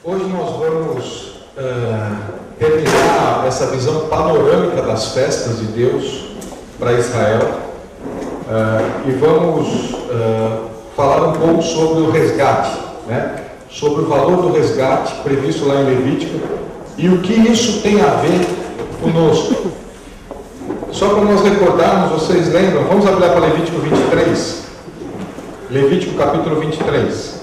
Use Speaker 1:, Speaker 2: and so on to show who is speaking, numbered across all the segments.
Speaker 1: Hoje nós vamos terminar essa visão panorâmica das festas de Deus para Israel e vamos falar um pouco sobre o resgate, né? Sobre o valor do resgate previsto lá em Levítico e o que isso tem a ver conosco. Só para nós recordarmos, vocês lembram? Vamos abrir para Levítico 23. Levítico capítulo 23.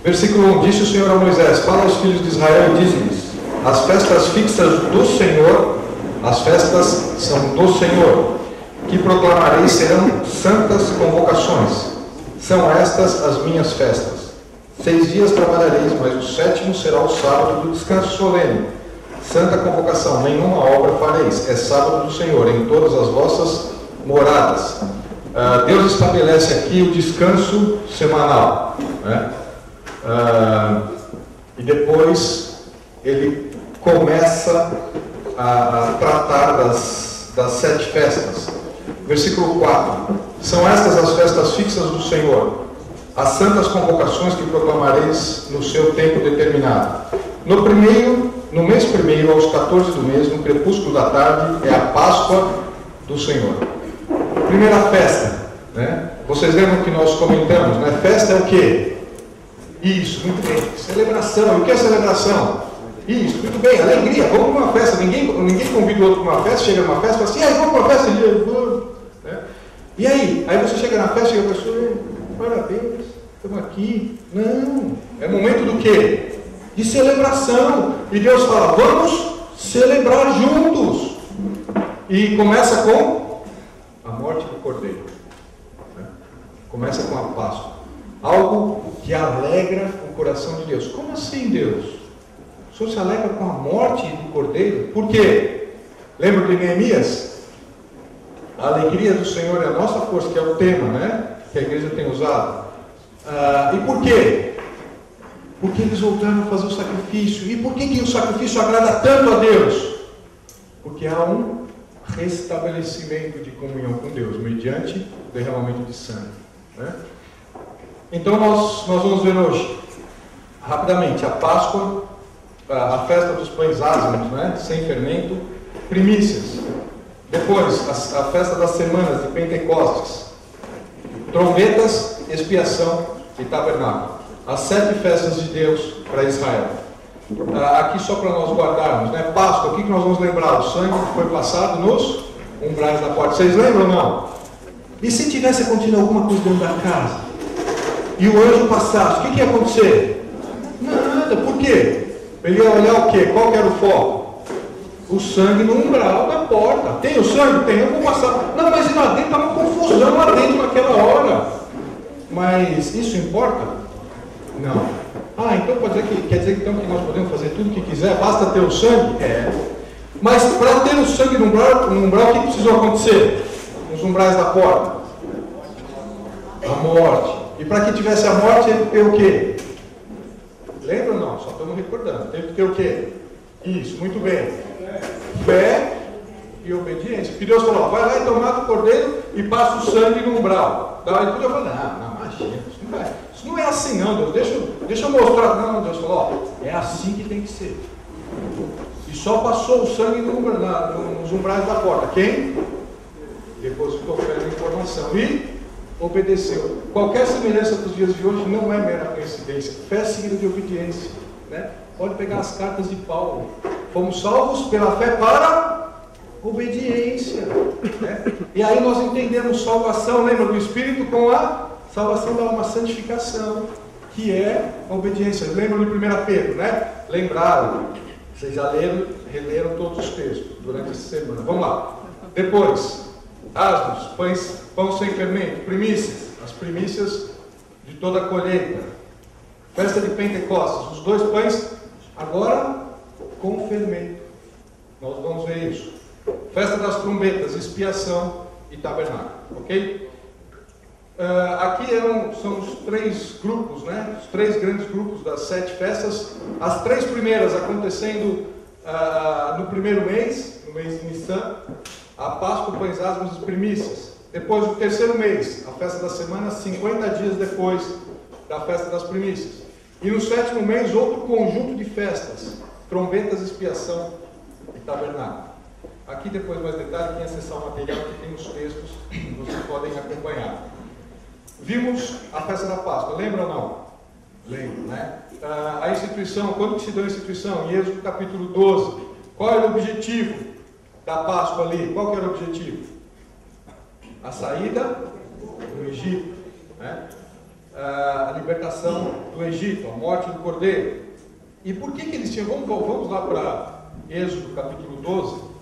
Speaker 1: Versículo 1, disse o Senhor a Moisés: fala aos filhos de Israel e diz-lhes: as festas fixas do Senhor, as festas são do Senhor, que proclamarei serão santas convocações. São estas as minhas festas. 6 dias trabalhareis, mas o 7º será o sábado do descanso solene. Santa convocação, nenhuma obra fareis. É sábado do Senhor em todas as vossas moradas. Deus estabelece aqui o descanso semanal, né? E depois ele começa a tratar das 7 festas. Versículo 4: são estas as festas fixas do Senhor, as santas convocações que proclamareis no seu tempo determinado. No mês primeiro, aos 14 do mês, no crepúsculo da tarde, é a Páscoa do Senhor. Primeira festa, né? Vocês lembram que nós comentamos, né? Festa é o quê? Isso, muito bem. Celebração. E o que é celebração? Isso, muito bem. Alegria. Vamos para uma festa. Ninguém convida o outro para uma festa, chega numa festa e fala assim: vamos para uma festa? Vamos. Né? E aí? Aí você chega na festa, chega a pessoa: parabéns, estamos aqui. Não. É momento do quê? De celebração. E Deus fala: vamos celebrar juntos. E começa com a morte do Cordeiro. Né? Começa com a Páscoa. Algo que alegra o coração de Deus. Como assim, Deus? O Senhor se alegra com a morte do Cordeiro? Por quê? Lembra de Neemias? A alegria do Senhor é a nossa força, que é o tema, né? Que a igreja tem usado. E por quê? Porque eles voltaram a fazer o sacrifício. E por que o sacrifício agrada tanto a Deus? Porque há um restabelecimento de comunhão com Deus, mediante o derramamento de sangue, né? Então nós vamos ver hoje, rapidamente, a Páscoa, a festa dos pães ázimos, né? Sem fermento, primícias. Depois, a festa das semanas de Pentecostes, trombetas, expiação e tabernáculo. As 7 festas de Deus para Israel. Aqui só para nós guardarmos, né? Páscoa, o que nós vamos lembrar? O sangue que foi passado nos umbrais da porta. Vocês lembram ou não? E se tivesse acontecido alguma coisa dentro da casa? E o anjo passasse, o que ia acontecer? Nada, por quê? Ele ia olhar o quê? Qual que era o foco? O sangue no umbral da porta. Tem o sangue? Tem, eu vou passar. Não, mas lá dentro está uma confusão lá dentro naquela hora. Mas isso importa? Não. Então quer dizer então que nós podemos fazer tudo o que quiser, basta ter o sangue? Mas para ter o sangue no umbral, o que precisou acontecer? Nos umbrais da porta? A morte. E para que tivesse a morte, ele teve o quê? Lembra ou não? Só estamos recordando. Teve que ter o quê? Isso, muito bem. Fé e obediência. Porque Deus falou: vai lá e tomar o cordeiro e passa o sangue no umbral. Daí tudo eu falei: não, imagina, isso não é assim não, Deus. Deixa eu mostrar. Não, Deus falou: é assim que tem que ser. E só passou o sangue nos umbrais da porta. Quem? Depositou fé na informação e obedeceu. Qualquer semelhança dos dias de hoje não é mera coincidência. Fé seguida de obediência, né? Pode pegar as cartas de Paulo. Fomos salvos pela fé para obediência, né? E aí nós entendemos salvação, lembra do Espírito, com a salvação da alma, santificação, que é a obediência. Lembram de 1 Pedro, né? Lembraram? Vocês já releram todos os textos durante essa semana. Vamos lá. Depois, asmos, pão sem fermento, primícias, as primícias de toda a colheita. Festa de Pentecostes, os 2 pães, agora com fermento. Nós vamos ver isso. Festa das trombetas, expiação e tabernáculo, ok? Aqui são os 3 grupos, né? Os 3 grandes grupos das 7 festas. As 3 primeiras acontecendo no primeiro mês, no mês de Nissan, a Páscoa, pães asmos e primícias. Depois do terceiro mês, a festa da semana, 50 dias depois da festa das primícias. E no sétimo mês, outro conjunto de festas, trombetas, expiação e tabernáculo. Aqui depois mais detalhe, quem acessar o material que tem os textos, vocês podem acompanhar. Vimos a festa da Páscoa, lembra ou não? Lembro, né? A instituição, quando que se deu a instituição? Em Êxodo capítulo 12. Qual era o objetivo da Páscoa ali? Qual que era o objetivo? A saída do Egito, né? A libertação do Egito, a morte do Cordeiro. E por que eles tinham? Vamos lá para Êxodo capítulo 12.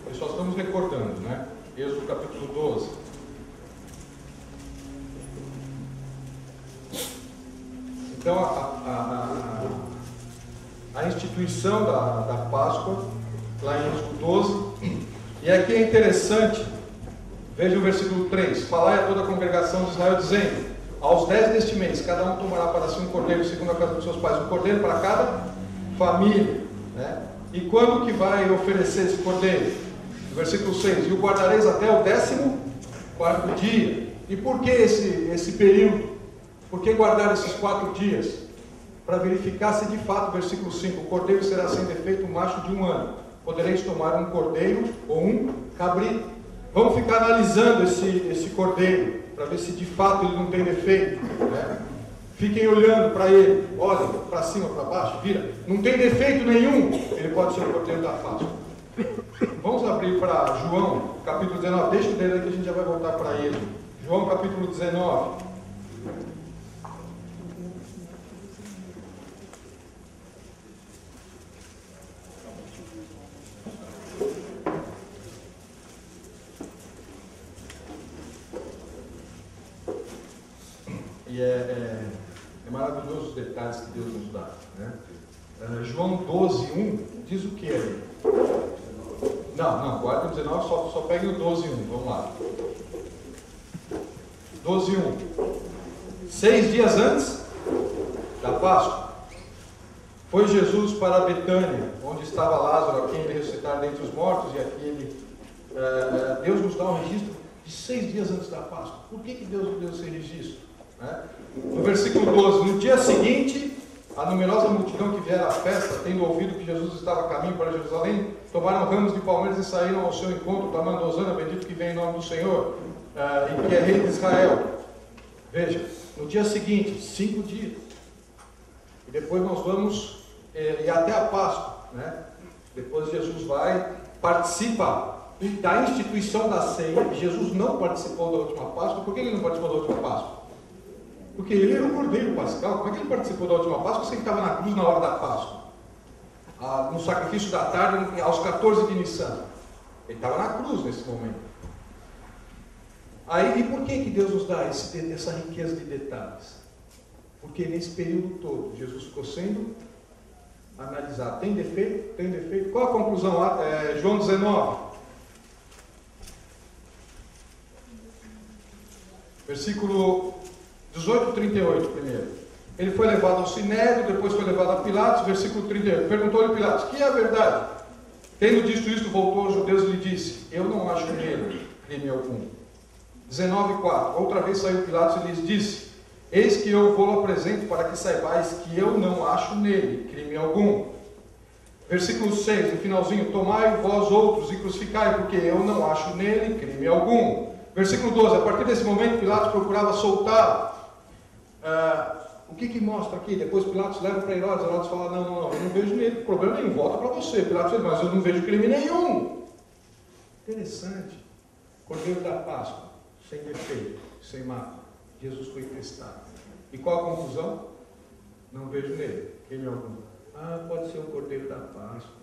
Speaker 1: Nós só estamos recordando, né? Êxodo capítulo 12. Então, a instituição da Páscoa, lá em Êxodo 12, e aqui é interessante, veja o versículo 3: falai a toda a congregação de Israel, dizendo: aos 10 deste mês, cada um tomará para si um cordeiro, segundo a casa dos seus pais, um cordeiro para cada família, né? E quando que vai oferecer esse cordeiro? No versículo 6: e o guardareis até o 14º dia. E por que esse período? Por que guardar esses 4 dias? Para verificar se de fato, versículo 5, o cordeiro será sem defeito um macho de 1 ano. Podereis tomar um cordeiro ou um cabrito. Vamos ficar analisando esse cordeiro, para ver se de fato ele não tem defeito, né? Fiquem olhando para ele, olhem para cima, para baixo, vira. Não tem defeito nenhum, ele pode ser o cordeiro da Páscoa. Vamos abrir para João, capítulo 19. Deixa o dedo aí que a gente já vai voltar para ele. João, capítulo 19. E é maravilhoso os detalhes que Deus nos dá, né? João 12, 1 diz o que ali? Não, guarda o 19, só pegue o 12, 1, vamos lá. 12, 1. 6 dias antes da Páscoa, foi Jesus para Betânia, onde estava Lázaro, a quem ele ressuscitara dentre os mortos, e aqui Deus nos dá um registro de 6 dias antes da Páscoa. Por que Deus nos deu esse registro? No versículo 12: no dia seguinte, a numerosa multidão que viera à festa, tendo ouvido que Jesus estava a caminho para Jerusalém, tomaram ramos de palmeiras e saíram ao seu encontro, clamando: hosana, bendito que vem em nome do Senhor, e que é rei de Israel. Veja, no dia seguinte, 5 dias, e depois nós vamos ir até a Páscoa, né? Depois Jesus vai, participa da instituição da ceia. Jesus não participou da última Páscoa. Por que ele não participou da última Páscoa? Porque ele era o cordeiro pascal. Como é que ele participou da última Páscoa se ele estava na cruz na hora da Páscoa? No sacrifício da tarde, aos 14 de Nissan. Ele estava na cruz nesse momento. Aí, e por que Deus nos dá essa riqueza de detalhes? Porque nesse período todo, Jesus ficou sendo analisado. Tem defeito? Tem defeito? Qual a conclusão? João 19. Versículo 18, 38 primeiro. Ele foi levado ao Sinédrio, depois foi levado a Pilatos, versículo 38. Perguntou-lhe Pilatos: que é a verdade? Tendo dito isto, voltou aos judeus e lhe disse: eu não acho nele crime algum. 19, 4. Outra vez saiu Pilatos e lhes disse: eis que eu vou apresento para que saibais que eu não acho nele crime algum. Versículo 6, no finalzinho: tomai vós outros e crucificai, porque eu não acho nele crime algum. Versículo 12, a partir desse momento Pilatos procurava soltá-lo. O que mostra aqui? Depois Pilatos leva para Herodes. Herodes fala: não, eu não vejo nele problema nenhum, volta para você. Pilatos diz: mas eu não vejo crime nenhum. Interessante. Cordeiro da Páscoa, sem defeito, sem mácula. Jesus foi testado. E qual a conclusão? Não vejo nele crime algum. Pode ser o Cordeiro da Páscoa.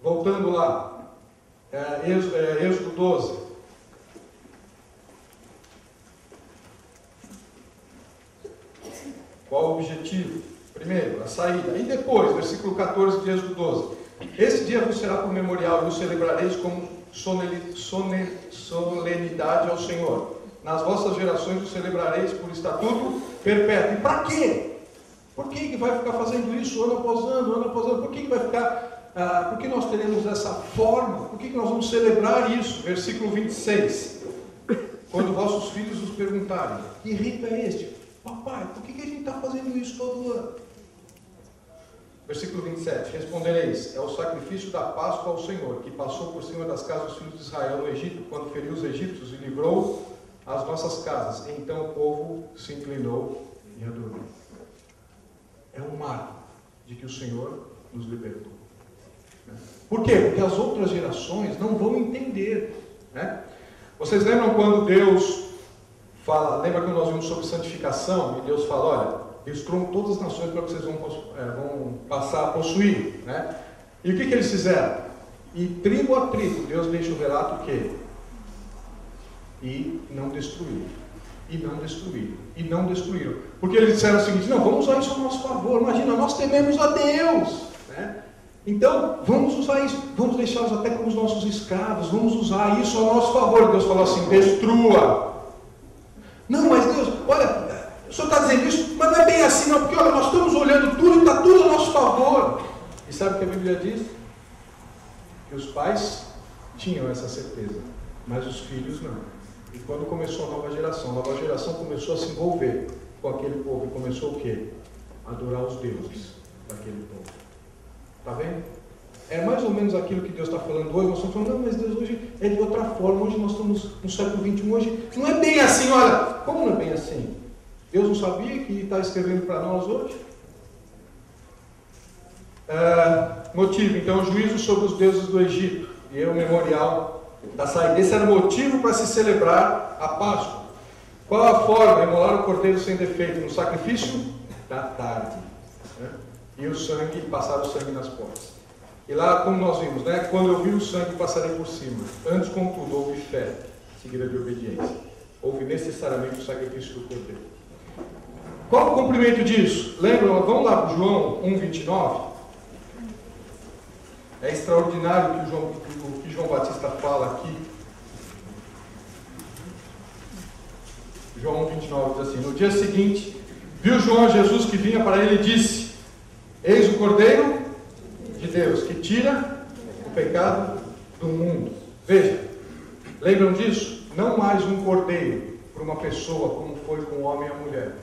Speaker 1: Voltando lá, Êxodo 12. Qual o objetivo? Primeiro, a saída. E depois, versículo 14 de Êxodo 12. Esse dia vos será por memorial e o celebrareis como solenidade ao Senhor. Nas vossas gerações o celebrareis por estatuto perpétuo. E para quê? Por que vai ficar fazendo isso ano após ano, ano após ano? Por que vai ficar Por que nós teremos essa forma? Por que nós vamos celebrar isso? Versículo 26. Quando vossos filhos os perguntarem, que rito é este? Papai, por que a gente está fazendo isso todo ano? Versículo 27. Respondereis, é o sacrifício da Páscoa ao Senhor, que passou por cima das casas dos filhos de Israel no Egito, quando feriu os egípcios e livrou as nossas casas. Então o povo se inclinou e adorou. É um marco de que o Senhor nos libertou. Por quê? Porque as outras gerações não vão entender. Né? Vocês lembram quando Deus fala, lembra que nós vimos sobre santificação, e Deus fala, olha, destruam todas as nações para que vocês vão passar a possuir. Né? E o que eles fizeram? E tribo a tribo, Deus deixa o relato o quê? E não destruíram. E não destruíram. E não destruíram. Porque eles disseram o seguinte, não, vamos usar isso a nosso favor. Imagina, nós tememos a Deus. Né? Então, vamos usar isso. Vamos deixá-los até como os nossos escravos. Vamos usar isso a nosso favor. Deus falou assim, destrua. Não, mas Deus, olha, o Senhor está dizendo isso, mas não é bem assim não. Porque olha, nós estamos olhando tudo e está tudo a nosso favor. E sabe o que a Bíblia diz? Que os pais tinham essa certeza, mas os filhos não. E quando começou a nova geração começou a se envolver com aquele povo. E começou o quê? A adorar os deuses daquele povo. Está vendo? É mais ou menos aquilo que Deus está falando hoje. Nós estamos falando, não, mas Deus hoje é de outra forma. Hoje nós estamos no século XXI. Hoje não é bem assim, olha. Como não é bem assim? Deus não sabia que está escrevendo para nós hoje? Motivo, então, juízo sobre os deuses do Egito. E o memorial da saída. Esse era o motivo para se celebrar a Páscoa. Qual a forma? Imolar o cordeiro sem defeito no sacrifício da tarde. Né? E o sangue, passar o sangue nas portas. E lá, como nós vimos, né? Quando eu vi o sangue, passarei por cima. Antes, contudo, houve fé, seguida de obediência. Houve necessariamente o sacrifício do cordeiro. Qual o cumprimento disso? Lembram? Vamos lá para João 1,29. É extraordinário o que João Batista fala aqui. João 1,29 diz assim, no dia seguinte, viu João Jesus que vinha para ele e disse, eis o Cordeiro de Deus, que tira o pecado do mundo. Veja, lembram disso? Não mais um cordeiro para uma pessoa, como foi com o homem e a mulher.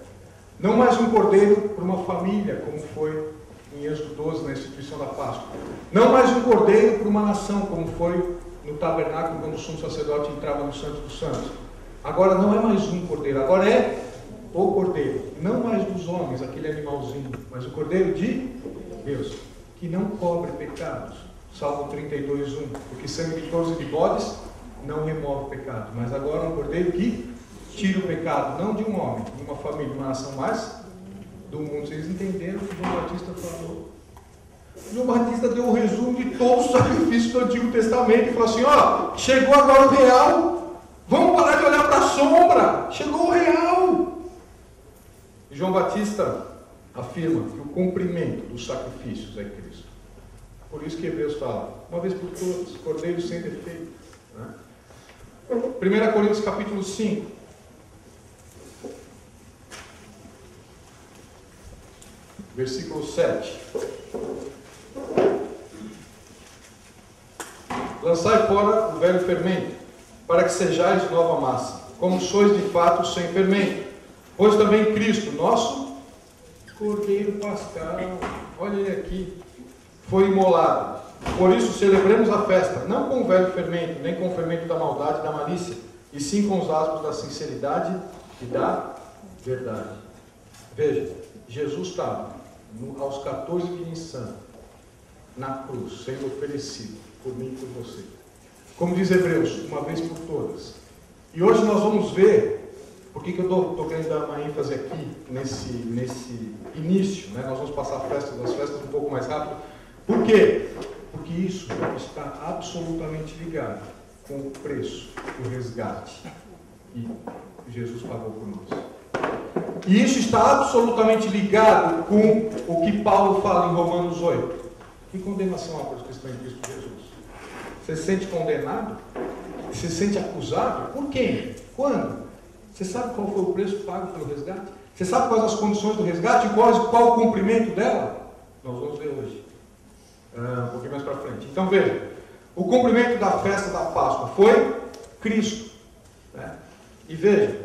Speaker 1: Não mais um cordeiro para uma família, como foi em Êxodo 12, na instituição da Páscoa. Não mais um cordeiro para uma nação, como foi no tabernáculo, quando o sumo sacerdote entrava no Santo dos Santos. Agora não é mais um cordeiro, agora é o cordeiro. Não mais dos homens, aquele animalzinho, mas o cordeiro de Deus, que não cobre pecados. Salmo 32:1. Porque sangue de touros e de bodes não remove o pecado. Mas agora um cordeiro que tira o pecado, não de um homem, de uma família, de uma nação, mas do mundo. Vocês entenderam o que João Batista falou? João Batista deu um resumo de todos os sacrifícios do Antigo Testamento e falou assim, ó, chegou agora o real, vamos parar de olhar para a sombra, chegou o real. E João Batista afirma que o cumprimento dos sacrifícios é Cristo. Por isso que Hebreus fala, uma vez por todas, cordeiro sem defeito. Né? 1 Coríntios capítulo 5. Versículo 7. Lançai fora o velho fermento, para que sejais nova massa, como sois de fato sem fermento. Pois também Cristo, nosso Cordeiro Pascal, olha ele aqui, foi imolado. Por isso celebremos a festa, não com o velho fermento, nem com o fermento da maldade e da malícia, e sim com os asmos da sinceridade e da verdade. Veja, Jesus estava aos 14 de Nissan, na cruz, sendo oferecido por mim e por você. Como diz Hebreus, uma vez por todas. E hoje nós vamos ver, por que eu estou querendo dar uma ênfase aqui, nesse início, né? Nós vamos passar as festas um pouco mais rápido. Por quê? Porque isso está absolutamente ligado com o preço, o resgate que Jesus pagou por nós. E isso está absolutamente ligado com o que Paulo fala em Romanos 8. Que condenação há para os que estão em Cristo Jesus? Você se sente condenado? Você se sente acusado? Por quem? Quando? Você sabe qual foi o preço pago pelo resgate? Você sabe quais as condições do resgate e qual o cumprimento dela? Nós vamos ver hoje. Um pouquinho mais para frente. Então veja, o cumprimento da festa da Páscoa foi Cristo. Né? E veja,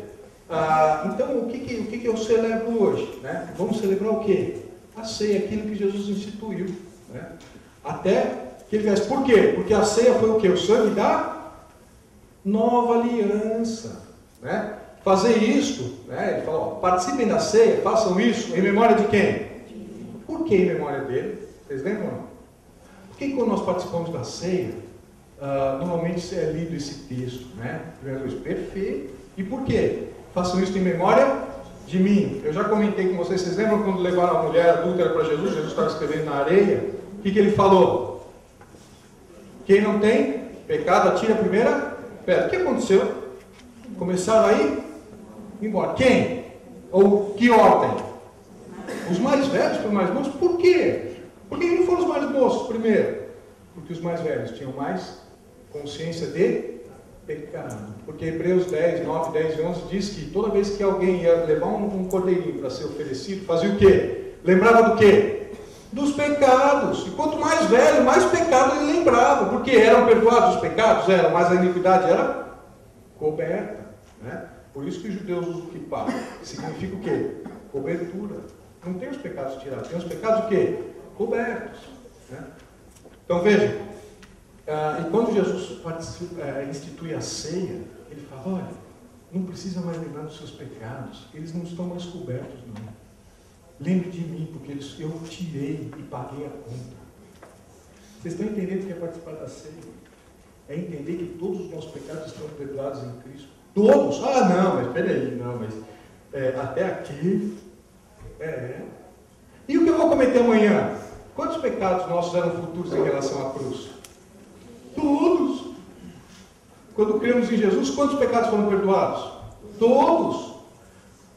Speaker 1: então o que eu celebro hoje? Né? Vamos celebrar o quê? A ceia, aquilo que Jesus instituiu. Né? Até que ele viesse. Por quê? Porque a ceia foi o quê? O sangue da nova aliança. Né? Fazer isto, né? Ele falou, participem da ceia, façam isso em memória de quem? Por que em memória dele? Vocês lembram ou não? Por que quando nós participamos da ceia, normalmente é lido esse texto, né? Perfeito. E por quê? Façam isso em memória de mim. Eu já comentei com vocês, vocês lembram quando levaram a mulher adúltera para Jesus? Jesus estava escrevendo na areia. O que ele falou? Quem não tem pecado, atira a primeira pedra. O que aconteceu? Começaram a ir embora. Quem? Ou que ordem? Os mais velhos para os mais moços. Por quê? Por que não foram os mais moços primeiro? Porque os mais velhos tinham mais consciência de pecado. Porque Hebreus 10, 9, 10 e 11 diz que toda vez que alguém ia levar um cordeirinho para ser oferecido, fazia o quê? Lembrava do quê? Dos pecados. E quanto mais velho, mais pecado ele lembrava. Porque eram perdoados os pecados? Eram, mas a iniquidade era coberta. Né? Por isso que os judeus usam o kippah. Significa o quê? Cobertura. Não tem os pecados tirados. Tem os pecados o quê? Cobertos. Né? Então veja. E quando Jesus institui a ceia, ele fala, olha, não precisa mais lembrar dos seus pecados. Eles não estão mais cobertos, não. Lembre de mim, porque eu tirei e paguei a conta. Vocês estão entendendo o que é participar da ceia? É entender que todos os nossos pecados estão perdoados em Cristo. Todos? Ah, não, mas peraí, não, mas até aqui. E o que eu vou cometer amanhã? Quantos pecados nossos eram futuros em relação à cruz? Todos. Quando cremos em Jesus, quantos pecados foram perdoados? Todos.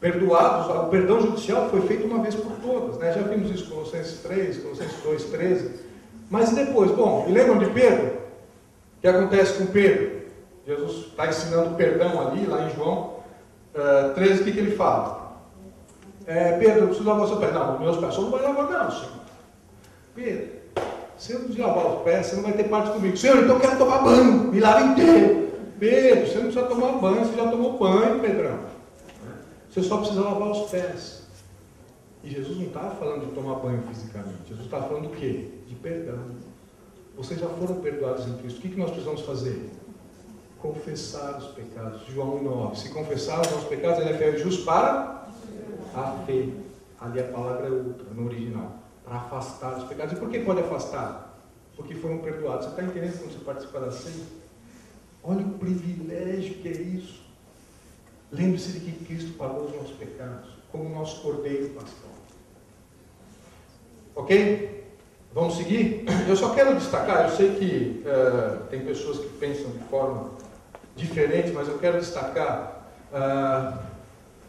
Speaker 1: Perdoados, o perdão judicial foi feito uma vez por todas, né? Já vimos isso em Colossenses 3, Colossenses 2, 13. Mas depois, bom, e lembram de Pedro? O que acontece com Pedro? Jesus está ensinando perdão ali, lá em João 13, o que ele fala? Pedro, eu preciso lavar o seu pé. Não, meus pés, você não vai lavar não, Senhor. Pedro, se eu não lavar os pés, você não vai ter parte comigo. Senhor, então eu quero tomar banho, me lava inteiro. Pedro, você não precisa tomar banho, você já tomou banho, Pedrão. Você só precisa lavar os pés. E Jesus não estava falando de tomar banho fisicamente. Jesus estava falando do quê? De perdão. Vocês já foram perdoados em Cristo. O que nós precisamos fazer? Confessar os pecados. João 9. Se confessar os nossos pecados, ele é fiel e justo para a fé. Ali a palavra é outra, no original. Para afastar os pecados. E por que pode afastar? Porque foram perdoados. Você está entendendo quando você participa da ceia? Olha o privilégio que é isso. Lembre-se de que Cristo pagou os nossos pecados, como o nosso cordeiro pastor. Ok? Vamos seguir? Eu só quero destacar, eu sei que tem pessoas que pensam de forma diferente, mas eu quero destacar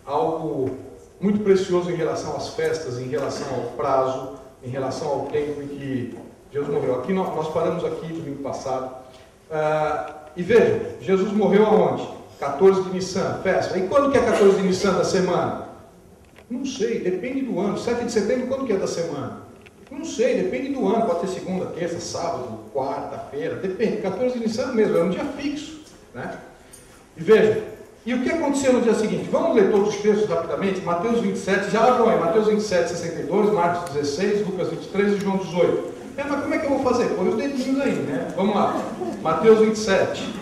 Speaker 1: algo muito precioso em relação às festas, em relação ao prazo, em relação ao tempo em que Jesus morreu. Aqui nós paramos aqui domingo passado. E veja, Jesus morreu aonde? 14 de Nissan, festa. E quando que é 14 de Nissan da semana? Não sei, depende do ano. 7 de setembro, quando que é da semana? Não sei, depende do ano. Pode ter segunda, terça, sábado, quarta-feira, depende. 14 de Nissan mesmo, é um dia fixo. Né? E veja, e o que aconteceu no dia seguinte? Vamos ler todos os textos rapidamente. Mateus 27, já abram aí. Mateus 27, 62, Marcos 16, Lucas 23 e João 18. Mas como é que eu vou fazer? Põe os dedinhos aí, né? Vamos lá. Mateus 27.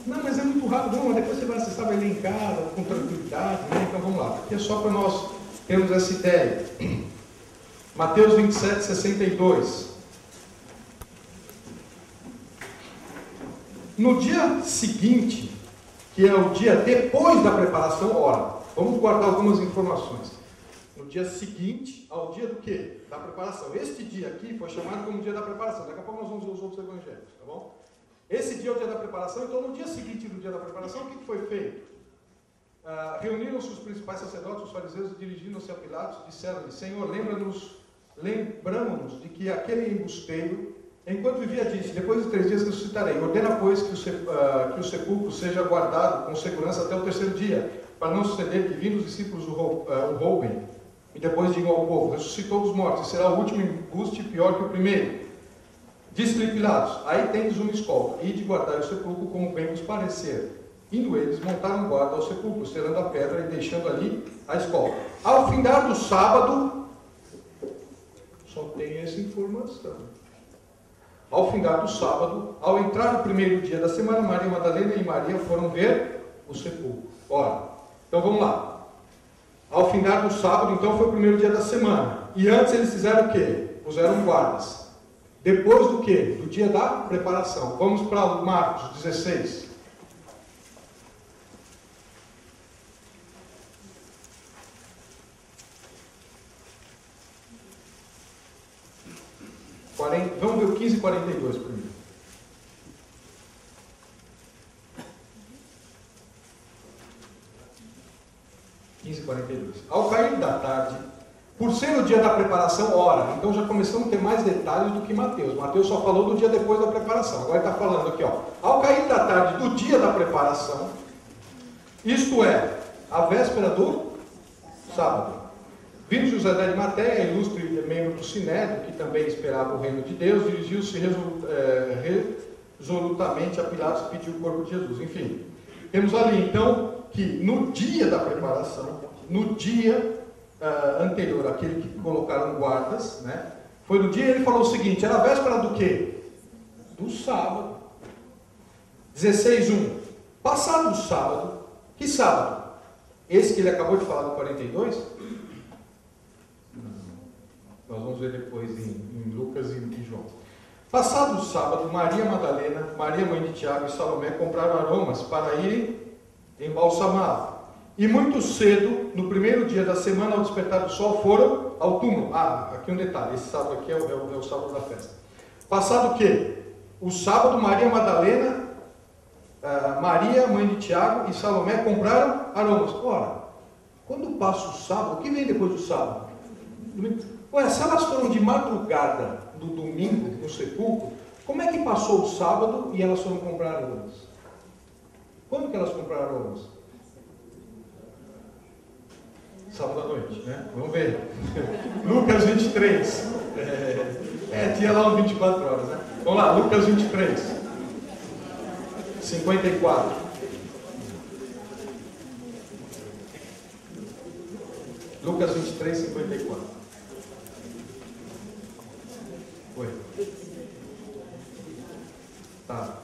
Speaker 1: Não, mas é muito rápido, não, depois você vai acessar, vai ler em casa, com tranquilidade, né? Então vamos lá, aqui é só para nós termos essa ideia. Mateus 27, 62. No dia seguinte, que é o dia depois da preparação, ora, vamos guardar algumas informações. No dia seguinte ao dia do quê? Da preparação. Este dia aqui foi chamado como dia da preparação. Daqui a pouco nós vamos ver os outros evangelhos, tá bom? Esse dia é o dia da preparação, então no dia seguinte do dia da preparação, o que foi feito? Reuniram-se os principais sacerdotes, os fariseus, dirigindo-se a Pilatos, disseram-lhe, Senhor, lembramos-nos de que aquele embusteiro, enquanto vivia, disse, depois de 3 dias ressuscitarei. Ordena, pois, que o sepulcro seja guardado com segurança até o 3º dia, para não suceder que, vindo os discípulos o roubem. E depois digam ao povo: ressuscitou dos mortos, e será o último embuste pior que o primeiro. Disse-lhe Pilatos: aí tendes uma escolta, e de guardar o sepulcro como bem vos parecer. Indo eles, montaram guarda ao sepulcro, selando a pedra e deixando ali a escolta. Ao findar do sábado, só tem essa informação. Ao findar do sábado, ao entrar no primeiro dia da semana, Maria Madalena e Maria foram ver o sepulcro. Ora, então vamos lá. Ao findar do sábado, então foi o primeiro dia da semana. E antes eles fizeram o quê? Puseram guardas. Depois do quê? Do dia da preparação. Vamos para Marcos 16. Vamos ver o 15:42 primeiro. Ao cair da tarde, por ser o dia da preparação, ora, então já começamos a ter mais detalhes do que Mateus. Mateus só falou do dia depois da preparação. Agora ele está falando aqui, ó. Ao cair da tarde do dia da preparação, isto é, a véspera do sábado, vindo José da Arimateia, ilustre membro do Sinédrio, que também esperava o reino de Deus, dirigiu-se resolutamente a Pilatos e pediu o corpo de Jesus. Enfim, temos ali então que no dia da preparação, no dia anterior àquele que colocaram guardas, né, foi no dia, ele falou o seguinte: era a véspera do quê? Do sábado. 16:1. Passado o sábado, que sábado? Esse que ele acabou de falar do 42? Nós vamos ver depois em Lucas e João. Passado o sábado, Maria Madalena, Maria mãe de Tiago e Salomé compraram aromas para irem embalsamá-lo. E muito cedo, no primeiro dia da semana, ao despertar do sol, foram ao túmulo. Aqui um detalhe, esse sábado aqui é o sábado da festa. Passado o quê? O sábado, Maria Madalena, Maria mãe de Tiago e Salomé compraram aromas. Ora, quando passa o sábado, o que vem depois do sábado? Ué, se elas foram de madrugada do domingo no sepulcro, como é que passou o sábado e elas foram comprar aromas? Quando que elas compraram aromas? Sábado à noite, né? Vamos ver. Lucas 23. Tinha lá uns 24 horas, né? Vamos lá, Lucas 23. 54. Lucas 23, 54. Foi. Tá.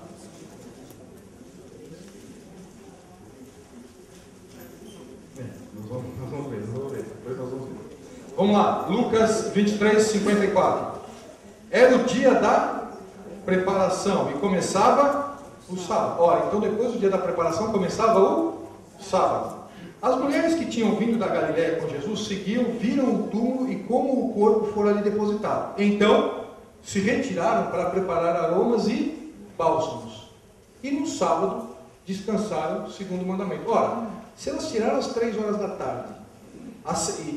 Speaker 1: Nós vamos ver. Depois nós vamos ver. Vamos lá, Lucas 23, 54. Era o dia da preparação e começava o sábado. Ora, então depois do dia da preparação começava o sábado. As mulheres que tinham vindo da Galiléia com Jesus seguiam, viram o túmulo e como o corpo fora ali depositado. Então se retiraram para preparar aromas e bálsamos. E no sábado descansaram segundo o mandamento. Ora, se elas tiraram às 3 horas da tarde,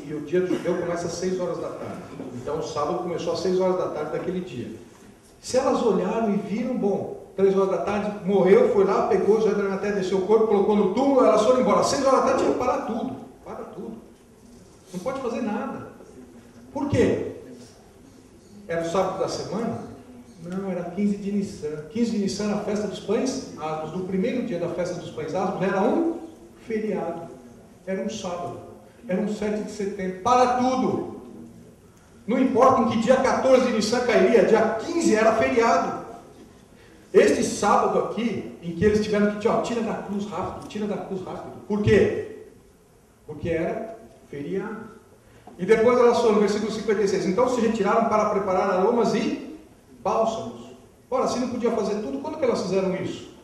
Speaker 1: e o dia do judeu começa às 6 horas da tarde, então o sábado começou às 6 horas da tarde daquele dia. Se elas olharam e viram, bom, 3 horas da tarde, morreu, foi lá, pegou, já até desceu o corpo, colocou no túmulo, elas foram embora. Às 6 horas da tarde tinha que parar tudo. Para tudo. Não pode fazer nada. Por quê? Era o sábado da semana? Não, era 15 de Nissan. 15 de Nissan era a festa dos pães asmos. No primeiro dia da festa dos pães asmos era um feriado. Era um sábado. Era um 7 de setembro. Para tudo. Não importa em que dia 14 de Nissan cairia, dia 15 era feriado. Este sábado aqui, em que eles tiveram que tira da cruz rápido, tira da cruz rápido. Por quê? Porque era feriado. E depois elas foram, no versículo 56, então se retiraram para preparar aromas e bálsamos. Ora, se não podia fazer tudo, quando que elas fizeram isso?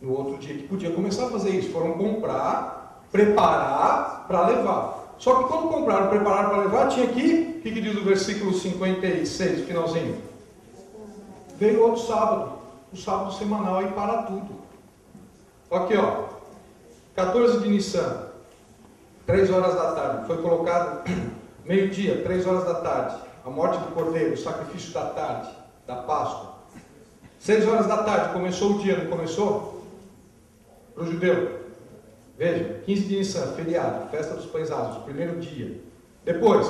Speaker 1: No outro dia que podia começar a fazer isso. Foram comprar, preparar para levar. Só que quando compraram, prepararam para levar, tinha que, o que diz o versículo 56, o finalzinho? Veio outro sábado, o sábado semanal, aí para tudo. Aqui, ó, 14 de Nissan, 3 horas da tarde, foi colocado meio-dia, 3 horas da tarde, a morte do cordeiro, o sacrifício da tarde, da Páscoa. 6 horas da tarde, começou o dia, não começou? Para o judeu. Veja, 15 de Nissan, feriado, festa dos pães asmos, primeiro dia. Depois,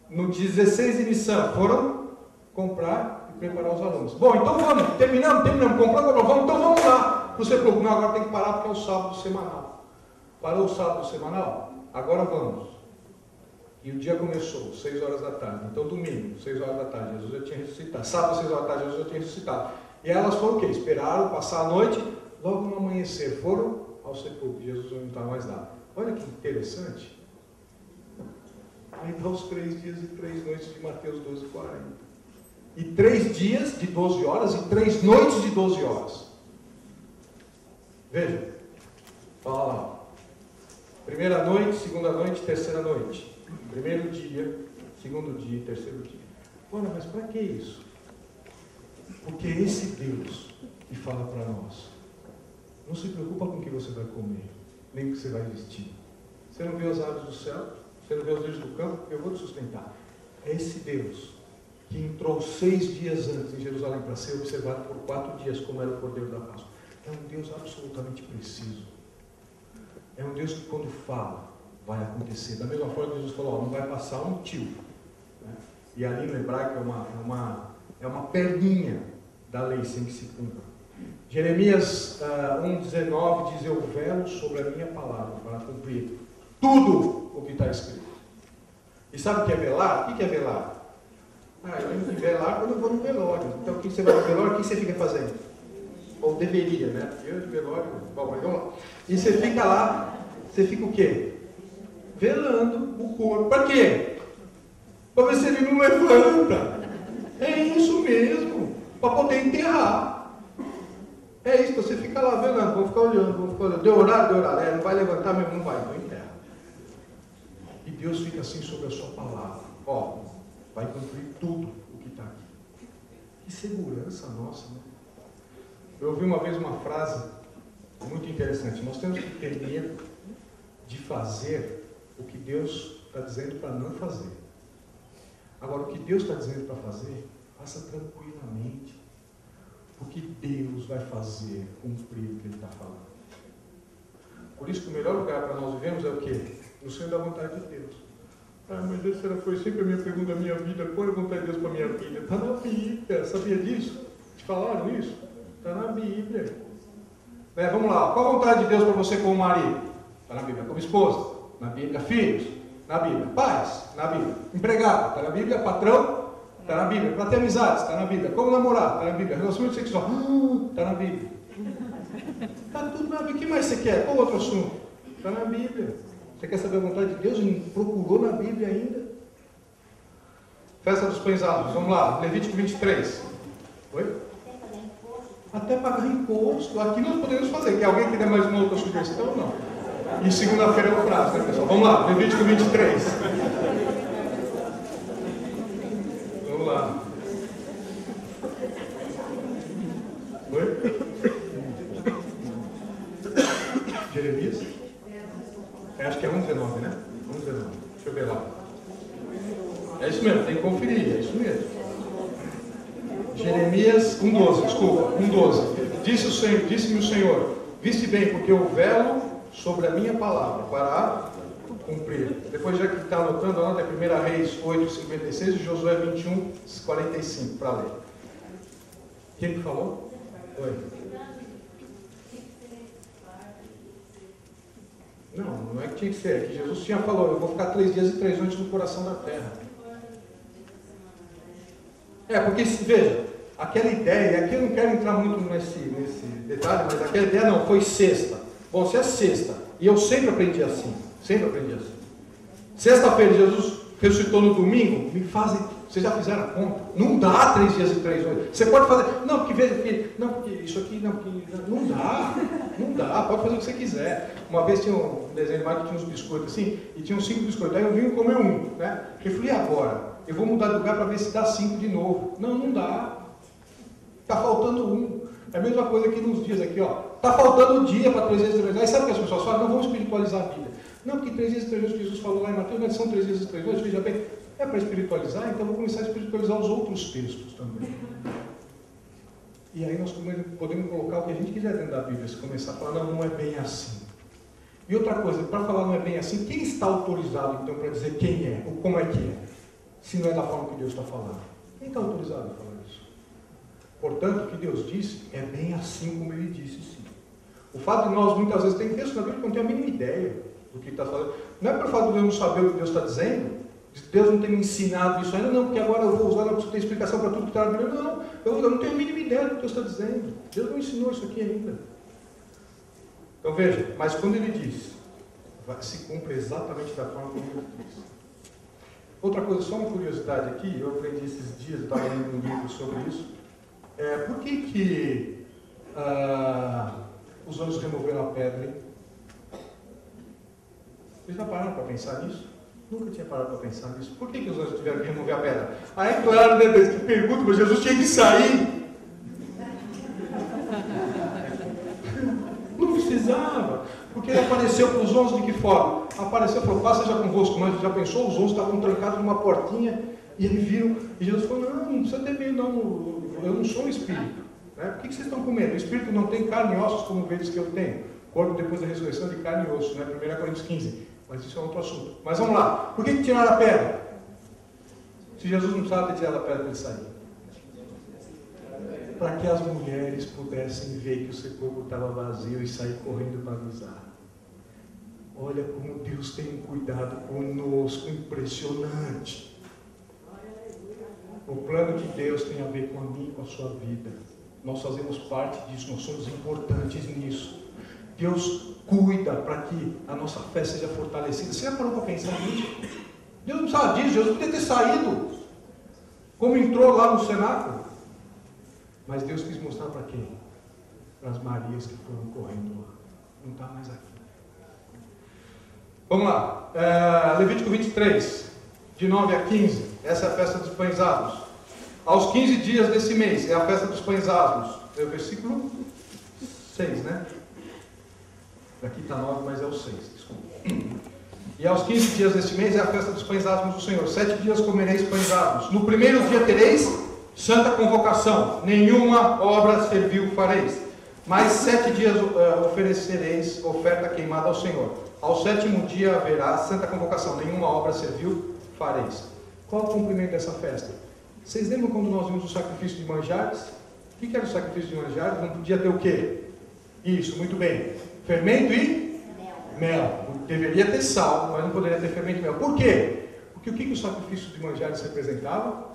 Speaker 1: no 16 de Nissan, foram comprar e preparar os alunos. Bom, então vamos, terminamos, compramos, vamos, então vamos lá. Você falou, não, agora tem que parar porque é o sábado semanal. Parou o sábado semanal? Agora vamos. E o dia começou, 6 horas da tarde. Então, domingo, 6 horas da tarde, Jesus já tinha ressuscitado. Sábado, 6 horas da tarde, Jesus já tinha ressuscitado. E elas foram o quê? Esperaram passar a noite, logo no amanhecer, foram ao sepulcro. Jesus não estava mais lá. Olha que interessante. Aí dá os 3 dias e 3 noites de Mateus 12:40. E 3 dias de 12 horas e 3 noites de 12 horas. Veja. Fala lá. Primeira noite, segunda noite, terceira noite. Primeiro dia, segundo dia e terceiro dia. Olha, mas para que isso? Porque é esse Deus que fala para nós. Não se preocupa com o que você vai comer, nem com o que você vai vestir. Você não vê as aves do céu? Você não vê os lírios do campo? Eu vou te sustentar. É esse Deus que entrou 6 dias antes em Jerusalém para ser observado por 4 dias, como era o Cordeiro da Páscoa. É um Deus absolutamente preciso. É um Deus que quando fala, vai acontecer. Da mesma forma que Jesus falou, ó, não vai passar um tio. Né? E ali no hebraico é uma perninha da lei sem que se cumpra. Jeremias 1,19 diz, eu velo sobre a minha palavra para cumprir tudo o que está escrito. E sabe o que é velar? O que é velar? Eu tenho que velar quando eu vou no velório. Então, o que você vai no velório, o que você fica fazendo? Ou deveria, né? Eu de velório, bom, mas vamos lá. E você fica lá, você fica o quê? Velando o corpo. Para quê? Para ver se ele não levanta. É isso mesmo. Para poder enterrar. É isso, você fica lá velando, vamos ficar olhando. Deu horário. Não vai levantar mesmo, não vai, então enterra. E Deus fica assim sobre a sua palavra. Ó, vai cumprir tudo o que está aqui. Que segurança nossa, né? Eu ouvi uma vez uma frase muito interessante. Nós temos que ter medo de fazer o que Deus está dizendo para não fazer. Agora, o que Deus está dizendo para fazer, faça tranquilamente. Porque Deus vai fazer cumprir o que Ele está falando. Por isso que o melhor lugar para nós vivermos é o quê? No centro da vontade de Deus. Mas essa foi sempre a minha pergunta da minha vida. Qual é a vontade de Deus para a minha vida? Está na Bíblia. Sabia disso? Te falaram isso? Está na Bíblia. Vamos lá. Qual a vontade de Deus para você como marido? Está na Bíblia. Como esposa? Na Bíblia. Filhos? Na Bíblia. Pais? Na Bíblia. Empregado? Está na Bíblia. Patrão? Está na Bíblia. Para ter amizades? Está na Bíblia. Como namorar? Está na Bíblia. Relacionamento sexual? Está na Bíblia. Está tudo na Bíblia. O que mais você quer? Qual outro assunto? Está na Bíblia. Você quer saber a vontade de Deus? Ele procurou na Bíblia ainda. Festa dos Pães Asmos. Vamos lá. Levítico 23. Oi? Até pagar imposto. Aqui nós podemos fazer. Quer alguém que dê mais uma outra sugestão ou não? E segunda-feira é o prazo, né, pessoal? Vamos lá. Levítico 23. Vamos lá. Oi? Jeremias? Acho que é 1,19, né? 1,19. Deixa eu ver lá. É isso mesmo, tem que conferir, é isso mesmo. Jeremias 1,12, desculpa, 1,12. Disse-me o Senhor, viste bem, porque eu velo sobre a minha palavra para cumprir. Depois, já que está anotando, anota 1 Reis 8,56 e Josué 21,45 para ler. Quem que falou? Oi. Não é que tinha que ser, é que Jesus tinha falado, eu vou ficar 3 dias e 3 noites no coração da terra. Porque, veja, aquela ideia, aqui eu não quero entrar muito nesse detalhe, mas aquela ideia não, foi sexta. Bom, se é sexta, e eu sempre aprendi assim. Sexta-feira, Jesus ressuscitou no domingo, me fazem, vocês já fizeram a conta? Não dá 3 dias e 3 noites. Você pode fazer, não, porque veja, porque isso aqui, não dá, pode fazer o que você quiser. Uma vez tinha um desenho animado que tinha uns biscoitos assim, e tinha uns 5 biscoitos, aí eu vim comer um, né? Eu falei, e agora? Eu vou mudar de lugar para ver se dá 5 de novo. Não dá. Está faltando um. É a mesma coisa que nos dias aqui, ó. Está faltando um dia para 3 dias e 3 noites. Aí sabe o que as pessoas falam? Não vamos espiritualizar a vida. Não, porque 3 dias e 3 noites que Jesus falou lá em Mateus, mas são 3 dias e 3 noites, veja bem. É para espiritualizar, então eu vou começar a espiritualizar os outros textos também. E aí nós podemos colocar o que a gente quiser dentro da Bíblia. Se começar a falar, não é bem assim. E outra coisa, para falar não é bem assim, quem está autorizado então para dizer quem é, ou como é que é, se não é da forma que Deus está falando? Quem está autorizado a falar isso? Portanto, o que Deus disse é bem assim como Ele disse, sim. O fato de nós muitas vezes tem texto na Bíblia que não tem a mínima ideia do que está falando. Não é por fato de eu não saber o que Deus está dizendo, de Deus não ter me ensinado isso ainda, não, porque agora eu vou usar, não preciso ter explicação para tudo que está na Bíblia. Não, eu não tenho a mínima ideia do que Deus está dizendo. Deus não ensinou isso aqui ainda. Então veja, mas quando Ele diz, se cumpre exatamente da forma como Ele diz. Outra coisa, só uma curiosidade aqui, eu aprendi esses dias, eu estava lendo um livro sobre isso. Por que os anjos removeram a pedra? Hein? Vocês já pararam para pensar nisso? Nunca tinha parado para pensar nisso. Por que os anjos tiveram que remover a pedra? É claro, né, Deus, que pergunta, mas Jesus tinha que sair. Não precisava. Porque ele apareceu para os 11 de que forma? Apareceu e falou, paz seja convosco. Mas já pensou? Os 11 estavam trancados numa portinha e eles viram. E Jesus falou, não precisa ter medo, não. Eu não sou um espírito. Né? Por que vocês estão com medo? O espírito não tem carne e ossos como vedes que eu tenho. Corpo depois da ressurreição de carne e osso. Né? 1 Coríntios 15. Mas isso é outro assunto. Mas vamos lá. Por que tiraram a pedra? Se Jesus não precisava ter tirado a pedra para ele sair. Para que as mulheres pudessem ver que o sepulcro estava vazio e sair correndo para avisar. Olha como Deus tem um cuidado conosco, impressionante. O plano de Deus tem a ver com a minha e com a sua vida. Nós fazemos parte disso, nós somos importantes nisso. Deus cuida para que a nossa fé seja fortalecida. Você já parou para pensar nisso? Deus não precisava disso, Jesus podia ter saído. Como entrou lá no cenáculo. Mas Deus quis mostrar para quem? Para as Marias que foram correndo lá. Não está mais aqui. Vamos lá. Levítico 23, de 9 a 15. Essa é a festa dos pães asmos. Aos 15 dias desse mês é a festa dos pães asmos. É o versículo 6, né? Aqui está 9, mas é o 6. Desculpa. E aos 15 dias deste mês é a festa dos pães asmos do Senhor. 7 dias comereis pães asmos. No primeiro dia tereis santa convocação. Nenhuma obra servil fareis. Mais 7 dias oferecereis oferta queimada ao Senhor. Ao 7º dia haverá santa convocação. Nenhuma obra servil fareis. Qual é o cumprimento dessa festa? Vocês lembram quando nós vimos o sacrifício de manjares? O que era o sacrifício de manjares? Não podia ter o quê? Isso, muito bem. Fermento e mel. Deveria ter sal, mas não poderia ter fermento e mel. Por quê? Porque o que o sacrifício de manjares representava?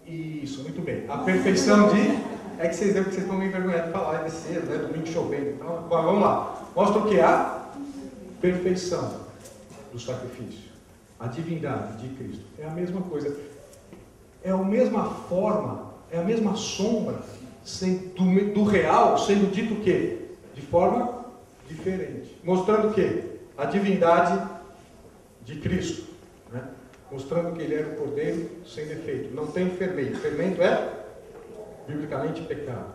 Speaker 1: Isso, muito bem. A perfeição de... É que vocês lembram que vocês estão meio envergonhados de falar, é cedo, né? Domingo chovendo. Então, vamos lá. Mostra o que? A perfeição do sacrifício. A divindade de Cristo. É a mesma coisa. É a mesma forma, é a mesma sombra do real, sendo dito o quê? De forma diferente. Mostrando o quê? A divindade de Cristo. Né? Mostrando que Ele era o Cordeiro sem defeito. Não tem fermento. Fermento é, biblicamente, pecado.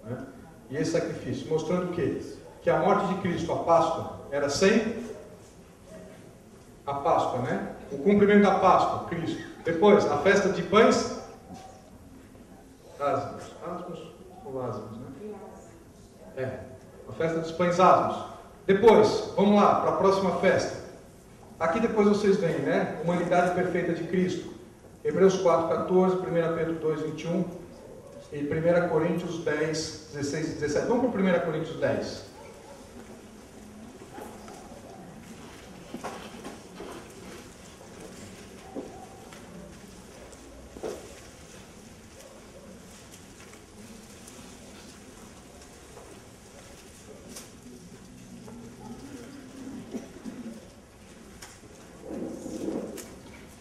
Speaker 1: Né? E esse sacrifício. Mostrando o quê? Que a morte de Cristo, a Páscoa, era sem a Páscoa, né? O cumprimento da Páscoa, Cristo. Depois, a festa de pães asmos. Asmos ou asmos, né? A festa dos pães asmos. Depois, vamos lá, para a próxima festa. Aqui depois vocês veem, né? Humanidade perfeita de Cristo. Hebreus 4:14, 1 Pedro 2:21 e 1 Coríntios 10, 16 e 17. Vamos para 1 Coríntios 10.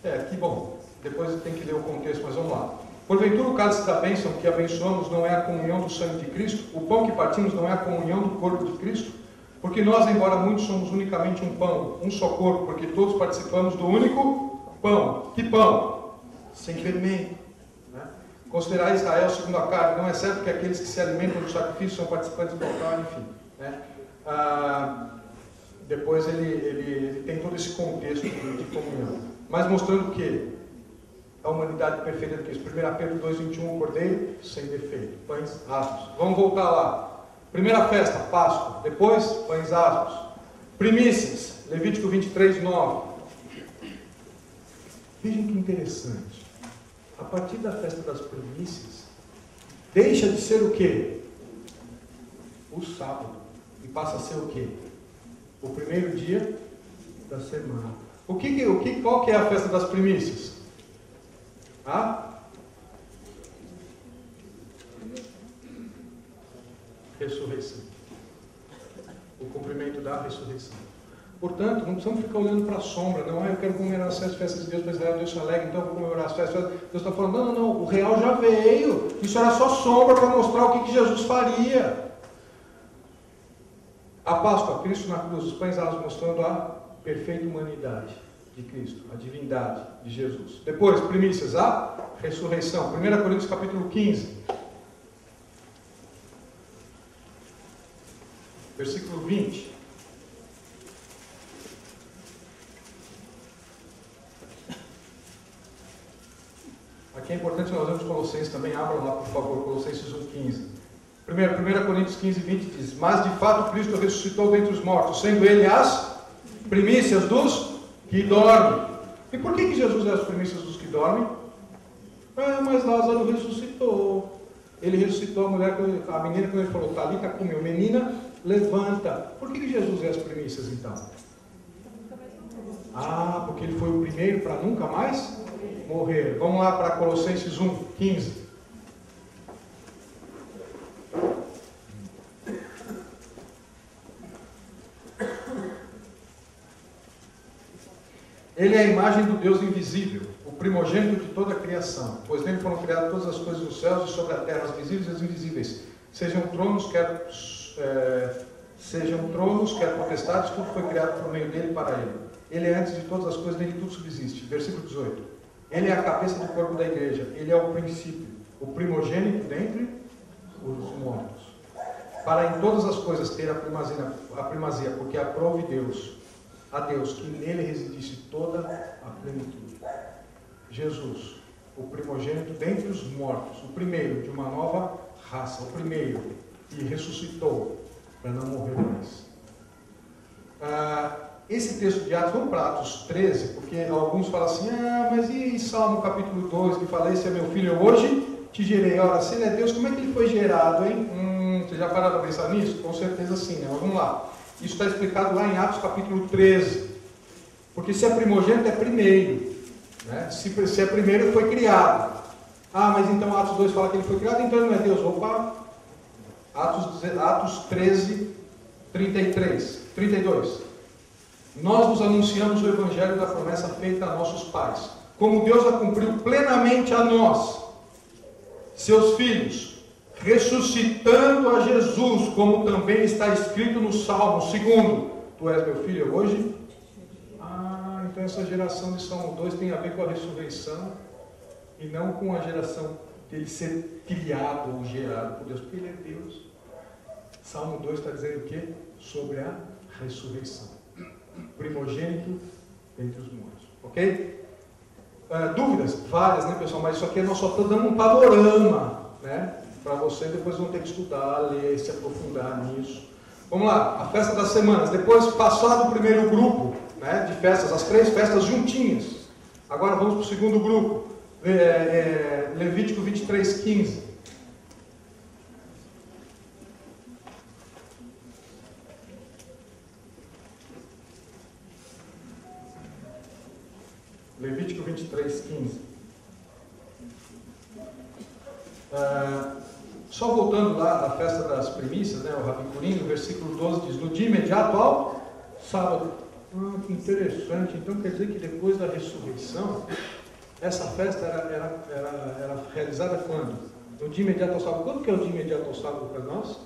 Speaker 1: Aqui, bom, depois tem que ler o contexto, mas vamos lá. Porventura o cálice da bênção que abençoamos não é a comunhão do sangue de Cristo? O pão que partimos não é a comunhão do corpo de Cristo? Porque nós, embora muitos, somos unicamente um pão, um só corpo, porque todos participamos do único pão. Que pão? Sem fermento. Né? Considerar Israel segundo a carne. Não é certo que aqueles que se alimentam do sacrifício são participantes do altar, enfim. Né? Depois ele tem todo esse contexto de comunhão. Mas mostrando o quê? A humanidade perfeita de Cristo. 1 Pedro 2:21, o Cordeiro sem defeito. Pães asmos. Vamos voltar lá. Primeira festa, Páscoa. Depois, pães asmos. Primícias, Levítico 23, 9. Vejam que interessante. A partir da festa das primícias, deixa de ser o quê? O sábado. E passa a ser o quê? O primeiro dia da semana. Qual que é a festa das primícias? Ressurreição. O cumprimento da ressurreição. Portanto, não precisamos ficar olhando para a sombra. Não, eu quero comemorar as festas de Deus, para Israel, Deus se alegra, então eu vou comemorar as festas. Deus está falando, não, o real já veio. Isso era só sombra para mostrar o que Jesus faria. A Páscoa, Cristo na cruz, os pães asmos mostrando a perfeita humanidade de Cristo, a divindade de Jesus. Depois, primícias, a ressurreição. 1 Coríntios capítulo 15. Versículo 20. Aqui é importante nós vermos Colossenses também. Abram lá, por favor, Colossenses 1,15. 1 Coríntios 15, 20 diz: mas de fato Cristo ressuscitou dentre os mortos, sendo Ele as primícias dos que dormem. E por que Jesus é as primícias dos que dormem? Mas Lázaro ressuscitou. Ele ressuscitou a menina, quando ele falou, Talita comeu, menina, levanta. Por que Jesus é as primícias então? Porque ele foi o primeiro para nunca mais morrer. Vamos lá para Colossenses 1, 15. Ele é a imagem do Deus invisível, o primogênito de toda a criação, pois nele foram criadas todas as coisas dos céus e sobre a terra, as visíveis e as invisíveis, sejam tronos, quer potestades, tudo foi criado por meio dele e para ele. Ele é antes de todas as coisas, nele tudo subsiste. Versículo 18. Ele é a cabeça do corpo da igreja, ele é o princípio, o primogênito dentre os mortos, para em todas as coisas ter a primazia, porque aprove a Deus que nele residisse toda a plenitude. Jesus, o primogênito dentre os mortos, o primeiro de uma nova raça, o primeiro que ressuscitou para não morrer mais. Esse texto de Atos, vamos para Atos 13, porque alguns falam assim, mas e Salmo capítulo 2, que fala, esse é meu filho, eu hoje te gerei. Ora, se ele é Deus, como é que ele foi gerado, hein? Você já pararam para pensar nisso? Com certeza sim, né? Mas vamos lá. Isso está explicado lá em Atos capítulo 13. Porque se é primogênito, é primeiro. Né? Se é primeiro, foi criado. Mas então Atos 2 fala que ele foi criado, então ele não é Deus. Opa! Atos 13, 32. Nós vos anunciamos o evangelho da promessa feita a nossos pais, como Deus a cumpriu plenamente a nós, seus filhos, ressuscitando a Jesus, como também está escrito no Salmo 2: tu és meu filho hoje? Então essa geração de Salmo 2 tem a ver com a ressurreição e não com a geração dele ser criado ou gerado por Deus, porque ele é Deus. Salmo 2 está dizendo o quê? Sobre a ressurreição. Primogênito entre os mortos. Ok? Dúvidas? Várias, né, pessoal? Mas isso aqui nós só estamos dando um panorama, né? Para vocês depois vão ter que estudar, ler, se aprofundar nisso. Vamos lá, a festa das semanas. Depois, passado o primeiro grupo, né, de festas, as 3 festas juntinhas. Agora vamos para o segundo grupo. Levítico 23, 15. Levítico 23, 15. Só voltando lá à festa das primícias, né, o Rabicurim, no versículo 12 diz, no dia imediato ao sábado. Que interessante. Então quer dizer que depois da ressurreição, essa festa era realizada quando? No dia imediato ao sábado. Quando que é o dia imediato ao sábado para nós?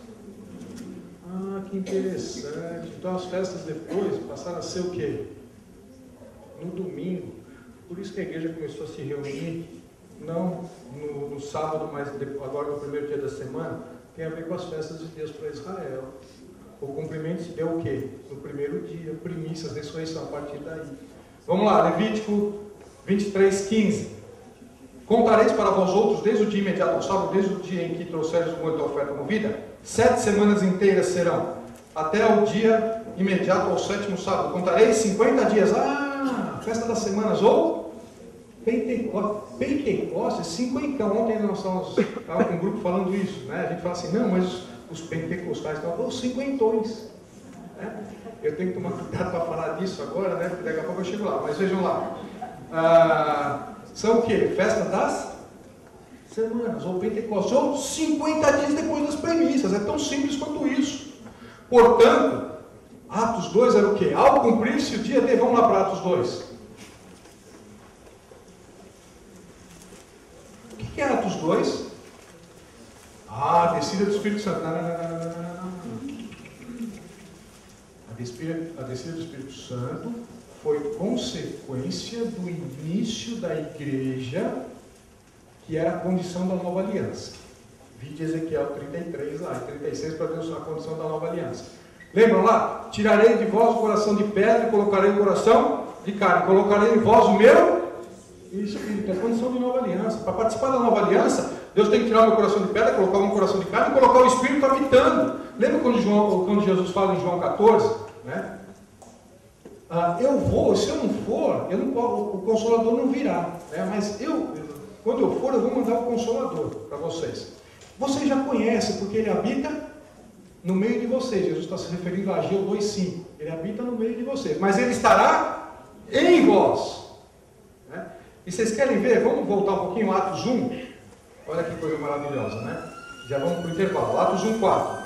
Speaker 1: Que interessante. Então as festas depois passaram a ser o quê? No domingo. Por isso que a igreja começou a se reunir, não no sábado, mas agora no primeiro dia da semana, tem a ver com as festas de Deus para Israel. O cumprimento se deu o quê? No primeiro dia, primícias, ressurreição, a partir daí. Vamos lá, Levítico 23, 15. Contareis para vós outros, desde o dia imediato ao sábado, desde o dia em que trouxeres o molho da oferta movida, 7 semanas inteiras serão, até o dia imediato ao 7º sábado. Contareis 50 dias. Festa das semanas, ou Pentecostes, 50. Ontem nós estávamos com um grupo falando isso, né? A gente fala assim, não, mas os pentecostais estão, os cinquentões. Né? Eu tenho que tomar cuidado para falar disso agora, né? Porque daqui a pouco eu chego lá. Mas vejam lá. São o quê? Festa das semanas, ou Pentecostes, ou 50 dias depois das premissas. É tão simples quanto isso. Portanto, Atos 2 era o quê? Ao cumprir-se o dia D, vamos lá para Atos 2. O que é Atos 2? A descida do Espírito Santo. Não. A descida do Espírito Santo foi consequência do início da igreja, que era a condição da nova aliança. Vide Ezequiel 33 lá, e 36 para ver a condição da nova aliança. Lembram lá? Tirarei de vós o coração de pedra e colocarei o coração de carne. Colocarei em vós o meu Espírito. É a condição de nova aliança. Para participar da nova aliança, Deus tem que tirar o meu coração de pedra, colocar um coração de carne e colocar o Espírito habitando. Lembra quando Jesus fala em João 14? Né? Eu vou, se eu não for, o Consolador não virá. Né? Mas quando eu for, eu vou mandar o Consolador para vocês. Vocês já conhecem, porque ele habita no meio de vocês. Jesus está se referindo a Ageu 2,5. Ele habita no meio de vocês, mas ele estará em vós. Né? E vocês querem ver? Vamos voltar um pouquinho, Atos 1. Olha que coisa maravilhosa, né? Já vamos para o intervalo. Atos 1,4.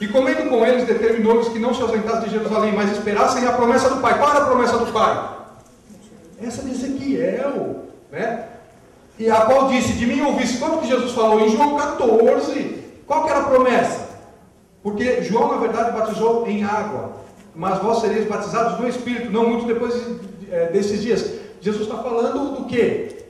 Speaker 1: E comendo com eles, determinou-lhes que não se ausentassem de Jerusalém, mas esperassem a promessa do Pai. Qual era a promessa do Pai? Essa de Ezequiel, né? E a qual disse, de mim ouvisse. Quanto que Jesus falou? Em João 14. Qual que era a promessa? Porque João, na verdade, batizou em água, mas vós sereis batizados no Espírito, não muito depois desses dias. Jesus está falando do quê?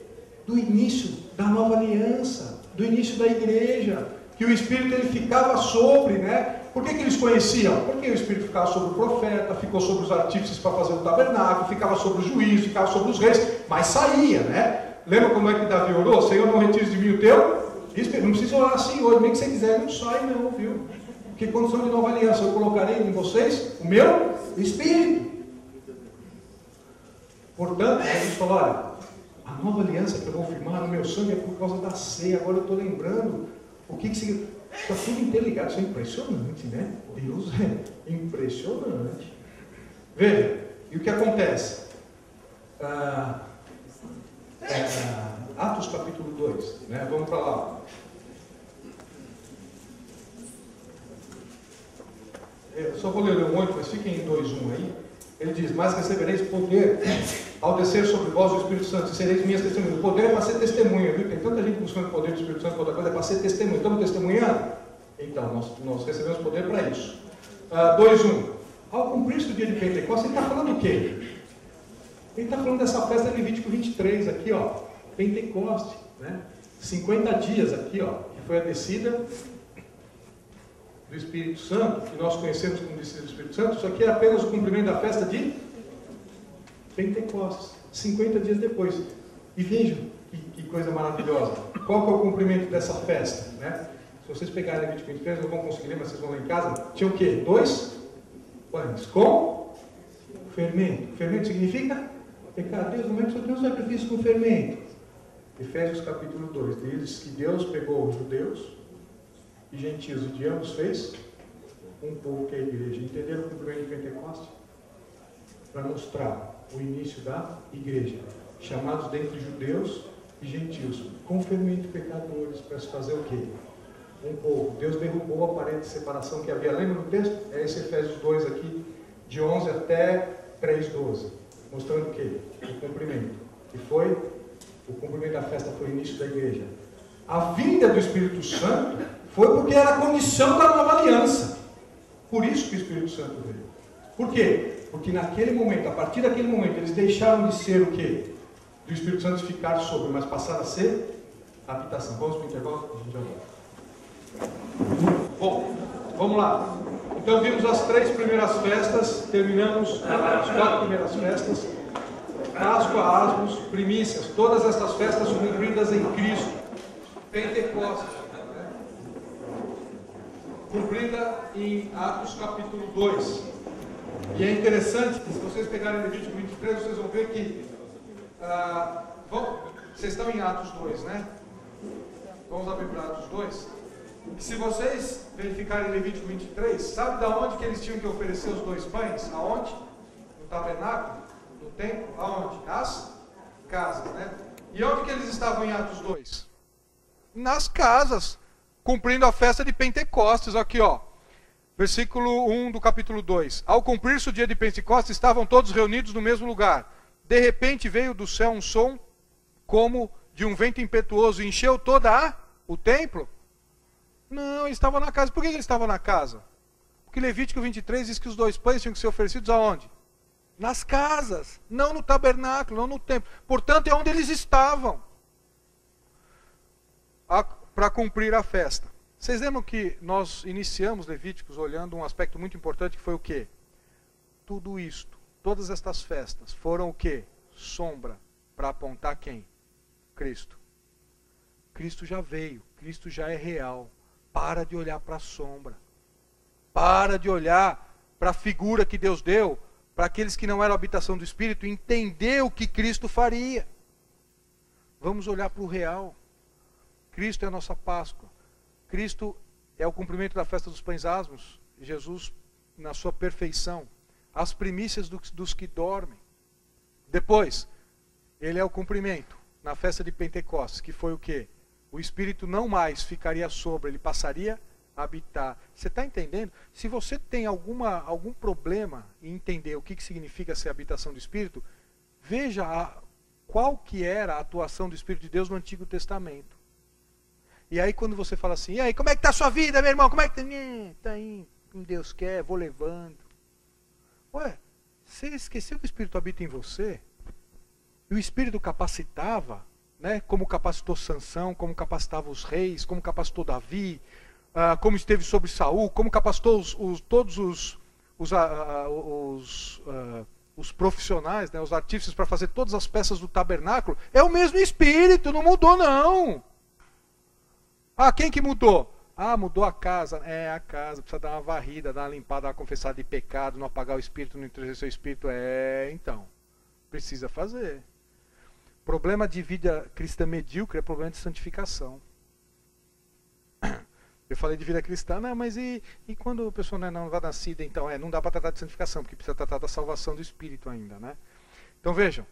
Speaker 1: Do início da nova aliança, do início da igreja, que o Espírito ele ficava sobre, né? Por que eles conheciam? Porque o Espírito ficava sobre o profeta, ficou sobre os artífices para fazer o tabernáculo, ficava sobre o juiz, ficava sobre os reis, mas saía, né? Lembra como é que Davi orou? Senhor, não retires de mim o teu Espírito. Não precisa orar assim hoje, nem que você quiser, não sai não, viu? Porque condição de nova aliança, eu colocarei em vocês o meu Espírito. Portanto, Jesus falou, olha, a nova aliança que eu vou firmar no meu sangue é por causa da ceia. Agora eu estou lembrando o que significa. Está tudo interligado, isso é impressionante, né? Deus é impressionante. Veja, e o que acontece? Atos capítulo 2, né? Vamos para lá. Eu só vou ler o 8, mas fiquem em 2:1 aí. Ele diz, mas recebereis poder ao descer sobre vós o Espírito Santo, e sereis minhas testemunhas. O poder é para ser testemunha, viu? Tem tanta gente buscando o poder do Espírito Santo, outra coisa é para ser testemunha. Estamos testemunhando? Então, nós recebemos poder para isso. 2:1. Ao cumprir-se o dia de Pentecostes, ele está falando o quê? Ele está falando dessa festa de Levítico 23, aqui, ó. Pentecoste, né? 50 dias aqui, ó, que foi a descida do Espírito Santo, que nós conhecemos como descida do Espírito Santo. Isso aqui é apenas o cumprimento da festa de Pentecostes, 50 dias depois. E vejam que coisa maravilhosa. Qual que é o cumprimento dessa festa? Né? Se vocês pegarem Levítico 23, não vão conseguir ler, mas vocês vão ler em casa. Tinha o quê? 2 pães com fermento. Fermento significa pecado. Deus, como é que o Senhor tem um sacrifício com fermento? Efésios capítulo 2. Diz que Deus pegou os judeus e gentios, e de ambos fez um povo que é a igreja. Entenderam o cumprimento de Pentecostes? Para mostrar o início da igreja, chamados dentre judeus e gentios, com fermento pecadores, para se fazer o quê? Um povo. Deus derrubou a parede de separação que havia. Lembra do texto? É esse Efésios 2 aqui, de 11 até 3:12, mostrando o quê? O cumprimento. E foi, o cumprimento da festa foi o início da igreja. A vinda do Espírito Santo foi porque era a condição da nova aliança. Por isso que o Espírito Santo veio. Por quê? Porque naquele momento, a partir daquele momento, eles deixaram de ser o quê? Do Espírito Santo ficar sobre, mas passaram a ser habitação. Vamos para o intervalo? A gente já volta. Bom, vamos lá. Então vimos as 3 primeiras festas, terminamos as 4 primeiras festas. Páscoa, asmos, primícias, todas estas festas são cumpridas em Cristo. Pentecostes, cumprida em Atos capítulo 2. E é interessante que, se vocês pegarem Levítico 23, vocês vão ver que vocês estão em Atos 2, né? Vamos abrir para Atos 2. Se vocês verificarem Levítico 23, sabe de onde que eles tinham que oferecer os 2 pães? Aonde? No tabernáculo? No templo? Aonde? Nas casas, né? E onde que eles estavam em Atos 2? Nas casas, cumprindo a festa de Pentecostes. Aqui, ó. Versículo 1 do capítulo 2. Ao cumprir-se o dia de Pentecostes, estavam todos reunidos no mesmo lugar. De repente veio do céu um som como de um vento impetuoso e encheu toda o templo. Não, eles estavam na casa. Por que eles estavam na casa? Porque Levítico 23 diz que os 2 pães tinham que ser oferecidos aonde? Nas casas, não no tabernáculo, não no templo. Portanto, é onde eles estavam para cumprir a festa. Vocês lembram que nós iniciamos Levíticos olhando um aspecto muito importante, que foi o quê? Tudo isto, todas estas festas foram o quê? Sombra para apontar quem? Cristo. Cristo já veio, Cristo já é real. Para de olhar para a sombra. Para de olhar para a figura que Deus deu para aqueles que não eram habitação do Espírito, entender o que Cristo faria. Vamos olhar para o real. Cristo é a nossa Páscoa. Cristo é o cumprimento da festa dos pães asmos. Jesus, na sua perfeição. As primícias dos que dormem. Depois, ele é o cumprimento na festa de Pentecostes, que foi o quê? O Espírito não mais ficaria sobre, ele passaria a habitar. Você está entendendo? Se você tem algum problema em entender o que significa ser habitação do Espírito, veja qual que era a atuação do Espírito de Deus no Antigo Testamento. E aí quando você fala assim, e aí, como é que está a sua vida, meu irmão? Como é que está? Está indo, como Deus quer, vou levando. Ué, você esqueceu que o Espírito habita em você? E o Espírito capacitava, né? Como capacitou Sansão, como capacitava os reis, como capacitou Davi, como esteve sobre Saul, como capacitou todos os profissionais, né? Os artífices para fazer todas as peças do tabernáculo. É o mesmo Espírito, não mudou não. Quem que mudou? Mudou a casa. A casa, precisa dar uma varrida, dar uma limpada, dar uma confessada de pecado, não apagar o Espírito, não entristecer o Espírito. Então, precisa fazer. Problema de vida cristã medíocre é problema de santificação. Eu falei de vida cristã, mas e quando a pessoa não vai nascida, então não dá para tratar de santificação, porque precisa tratar da salvação do Espírito ainda, né? Então vejam,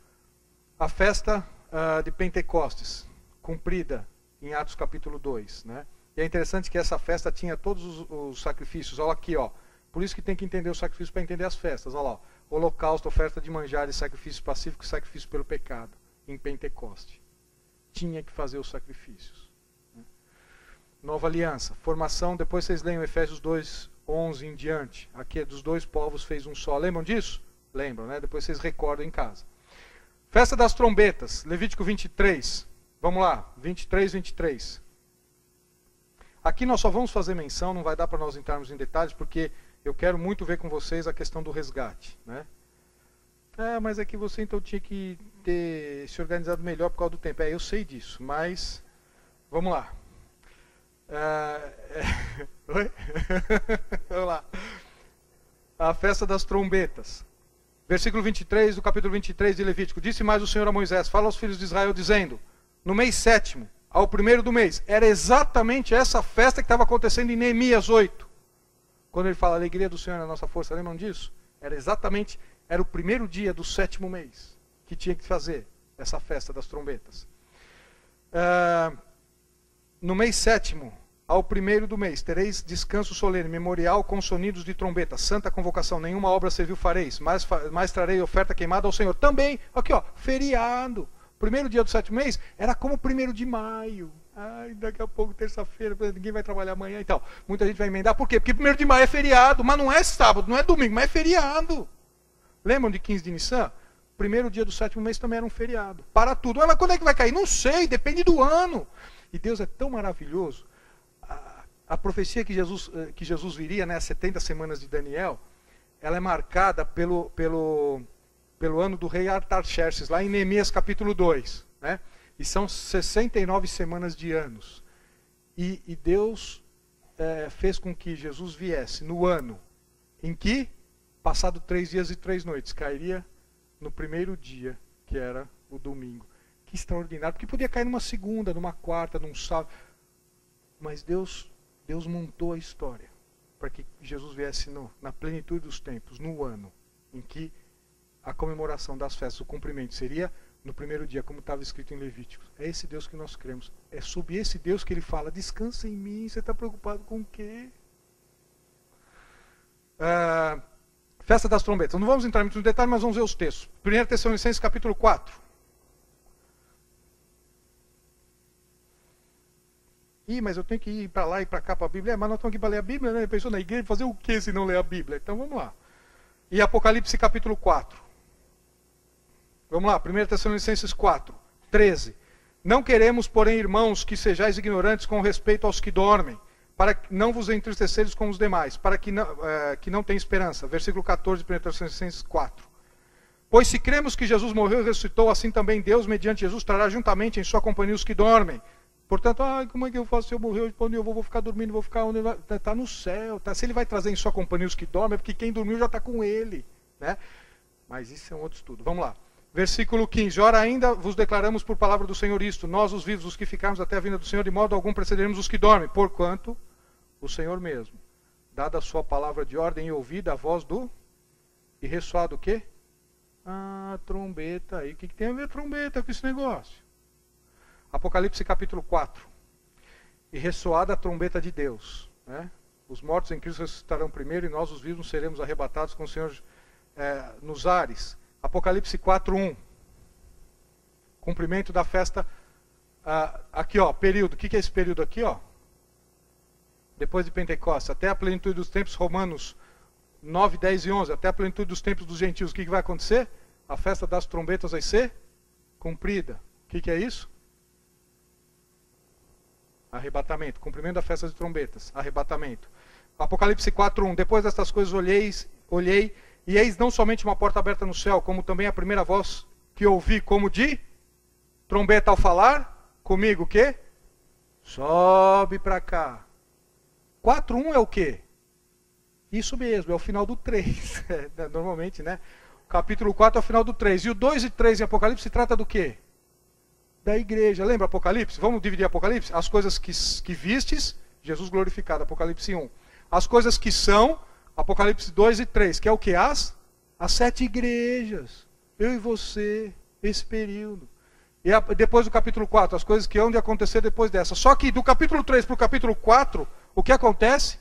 Speaker 1: a festa de Pentecostes, cumprida em Atos capítulo 2, né? E é interessante que essa festa tinha todos os sacrifícios. Olha aqui, ó. Por isso que tem que entender os sacrifícios para entender as festas. Olha lá, holocausto, oferta de manjares, sacrifícios pacíficos, sacrifício pelo pecado. Em Pentecoste tinha que fazer os sacrifícios, né? Nova aliança, formação. Depois vocês leiam Efésios 2:11 em diante. Aqui é dos 2 povos fez um só. Lembram disso? Lembram, né? Depois vocês recordam em casa. Festa das trombetas, Levítico 23. Vamos lá, 23. Aqui nós só vamos fazer menção, não vai dar para nós entrarmos em detalhes, porque eu quero muito ver com vocês a questão do resgate, né? Mas é que você então tinha que ter se organizado melhor por causa do tempo. Eu sei disso, mas vamos lá. Oi? Vamos lá. A festa das trombetas. Versículo 23 do capítulo 23 de Levítico. Disse mais o Senhor a Moisés: fala aos filhos de Israel dizendo, no mês 7º, ao primeiro do mês. Era exatamente essa festa que estava acontecendo em Neemias 8. Quando ele fala, a alegria do Senhor é a nossa força. Lembram disso? Era o primeiro dia do 7º mês que tinha que fazer essa festa das trombetas. No mês 7º, ao primeiro do mês, tereis descanso solene, memorial com sonidos de trombeta, santa convocação, nenhuma obra servil fareis, mas trarei oferta queimada ao Senhor. Também, aqui ó, feriado. Primeiro dia do 7º mês era como o 1º de maio. Daqui a pouco, terça-feira, ninguém vai trabalhar amanhã e tal. Muita gente vai emendar. Por quê? Porque 1º de maio é feriado, mas não é sábado, não é domingo, mas é feriado. Lembram de 15 de Nissan? Primeiro dia do 7º mês também era um feriado. Para tudo. Mas quando é que vai cair? Não sei, depende do ano. E Deus é tão maravilhoso. A profecia que Jesus viria, né, as 70 semanas de Daniel, ela é marcada pelo
Speaker 2: pelo ano do rei Artaxerxes, lá em Neemias capítulo 2. Né? E são 69 semanas de anos. E Deus fez com que Jesus viesse no ano em que, passado 3 dias e 3 noites, cairia no primeiro dia, que era o domingo. Que extraordinário, porque podia cair numa segunda, numa quarta, num sábado. Mas Deus montou a história para que Jesus viesse na plenitude dos tempos, no ano em que a comemoração das festas, o cumprimento, seria no primeiro dia, como estava escrito em Levíticos. É esse Deus que nós cremos. É sob esse Deus que ele fala, descansa em mim, você está preocupado com o quê? Festa das trombetas. Não vamos entrar muito no detalhe, mas vamos ver os textos. 1 Tessalonicenses capítulo 4. Mas eu tenho que ir para lá e para cá para a Bíblia. Mas nós estamos aqui para ler a Bíblia, né? Pensou na igreja, fazer o que se não ler a Bíblia? Então vamos lá. E Apocalipse capítulo 4. Vamos lá, 1 Tessalonicenses 4, 13. Não queremos, porém, irmãos, que sejais ignorantes com respeito aos que dormem, para que não vos entristeceres com os demais, para que não tenham esperança. Versículo 14, 1 Tessalonicenses 4. Pois se cremos que Jesus morreu e ressuscitou, assim também Deus, mediante Jesus, trará juntamente em sua companhia os que dormem. Portanto, como é que eu faço se eu morrer? Para onde eu vou ficar dormindo? Vou ficar onde ele vai? Está no céu. Tá? Se ele vai trazer em sua companhia os que dormem, é porque quem dormiu já está com ele. Né? Mas isso é um outro estudo. Vamos lá. Versículo 15. Ora, ainda vos declaramos por palavra do Senhor isto: nós, os vivos, os que ficarmos até a vinda do Senhor, de modo algum precederemos os que dormem. Porquanto o Senhor mesmo, dada a sua palavra de ordem e ouvida a voz do... E ressoado o quê? Trombeta. E o que tem a ver trombeta com esse negócio? Apocalipse capítulo 4. E ressoada a trombeta de Deus. Né? Os mortos em Cristo ressuscitarão primeiro, e nós, os vivos, seremos arrebatados com o Senhor nos ares. Apocalipse 4:1. Cumprimento da festa. Aqui, ó, período. O que é esse período aqui, ó? Depois de Pentecostes, até a plenitude dos tempos. Romanos 9, 10 e 11. Até a plenitude dos tempos dos gentios. O que vai acontecer? A festa das trombetas vai ser cumprida. O que é isso? Arrebatamento. Cumprimento da festa de trombetas. Arrebatamento. Apocalipse 4:1. Depois destas coisas olhei, e eis não somente uma porta aberta no céu, como também a primeira voz que ouvi, como de trombeta ao falar comigo, o quê? Sobe para cá. 4:1 é o quê? Isso mesmo, é o final do 3. Normalmente, né? O capítulo 4 é o final do 3. E o 2 e 3 em Apocalipse se trata do quê? Da igreja. Lembra Apocalipse? Vamos dividir Apocalipse? As coisas que vistes, Jesus glorificado, Apocalipse 1. As coisas que são, Apocalipse 2 e 3, que é o que? As 7 igrejas. Eu e você, esse período. E depois do capítulo 4, as coisas que hão de acontecer depois dessa. Só que do capítulo 3 para o capítulo 4, o que acontece?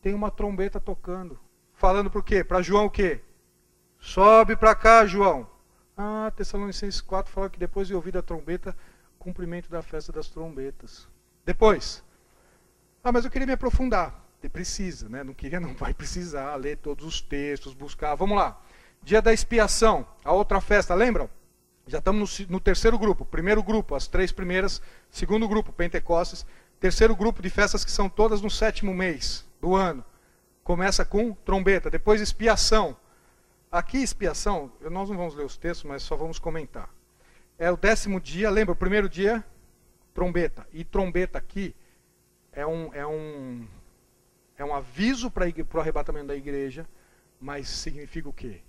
Speaker 2: Tem uma trombeta tocando. Falando para o quê? Para João o quê? Sobe para cá, João. Tessalonicenses 4 fala que depois de ouvir a trombeta, cumprimento da festa das trombetas. Depois. Mas eu queria me aprofundar. Precisa, né? Não queria, não vai precisar ler todos os textos, buscar. Vamos lá. Dia da expiação, a outra festa, lembram? Já estamos no terceiro grupo. Primeiro grupo, as 3 primeiras. Segundo grupo, Pentecostes. Terceiro grupo de festas que são todas no 7º mês do ano. Começa com trombeta. Depois expiação. Aqui expiação, nós não vamos ler os textos, mas só vamos comentar. É o 10º dia, lembra? O primeiro dia, trombeta. E trombeta aqui é um aviso para o arrebatamento da igreja, mas significa o quê?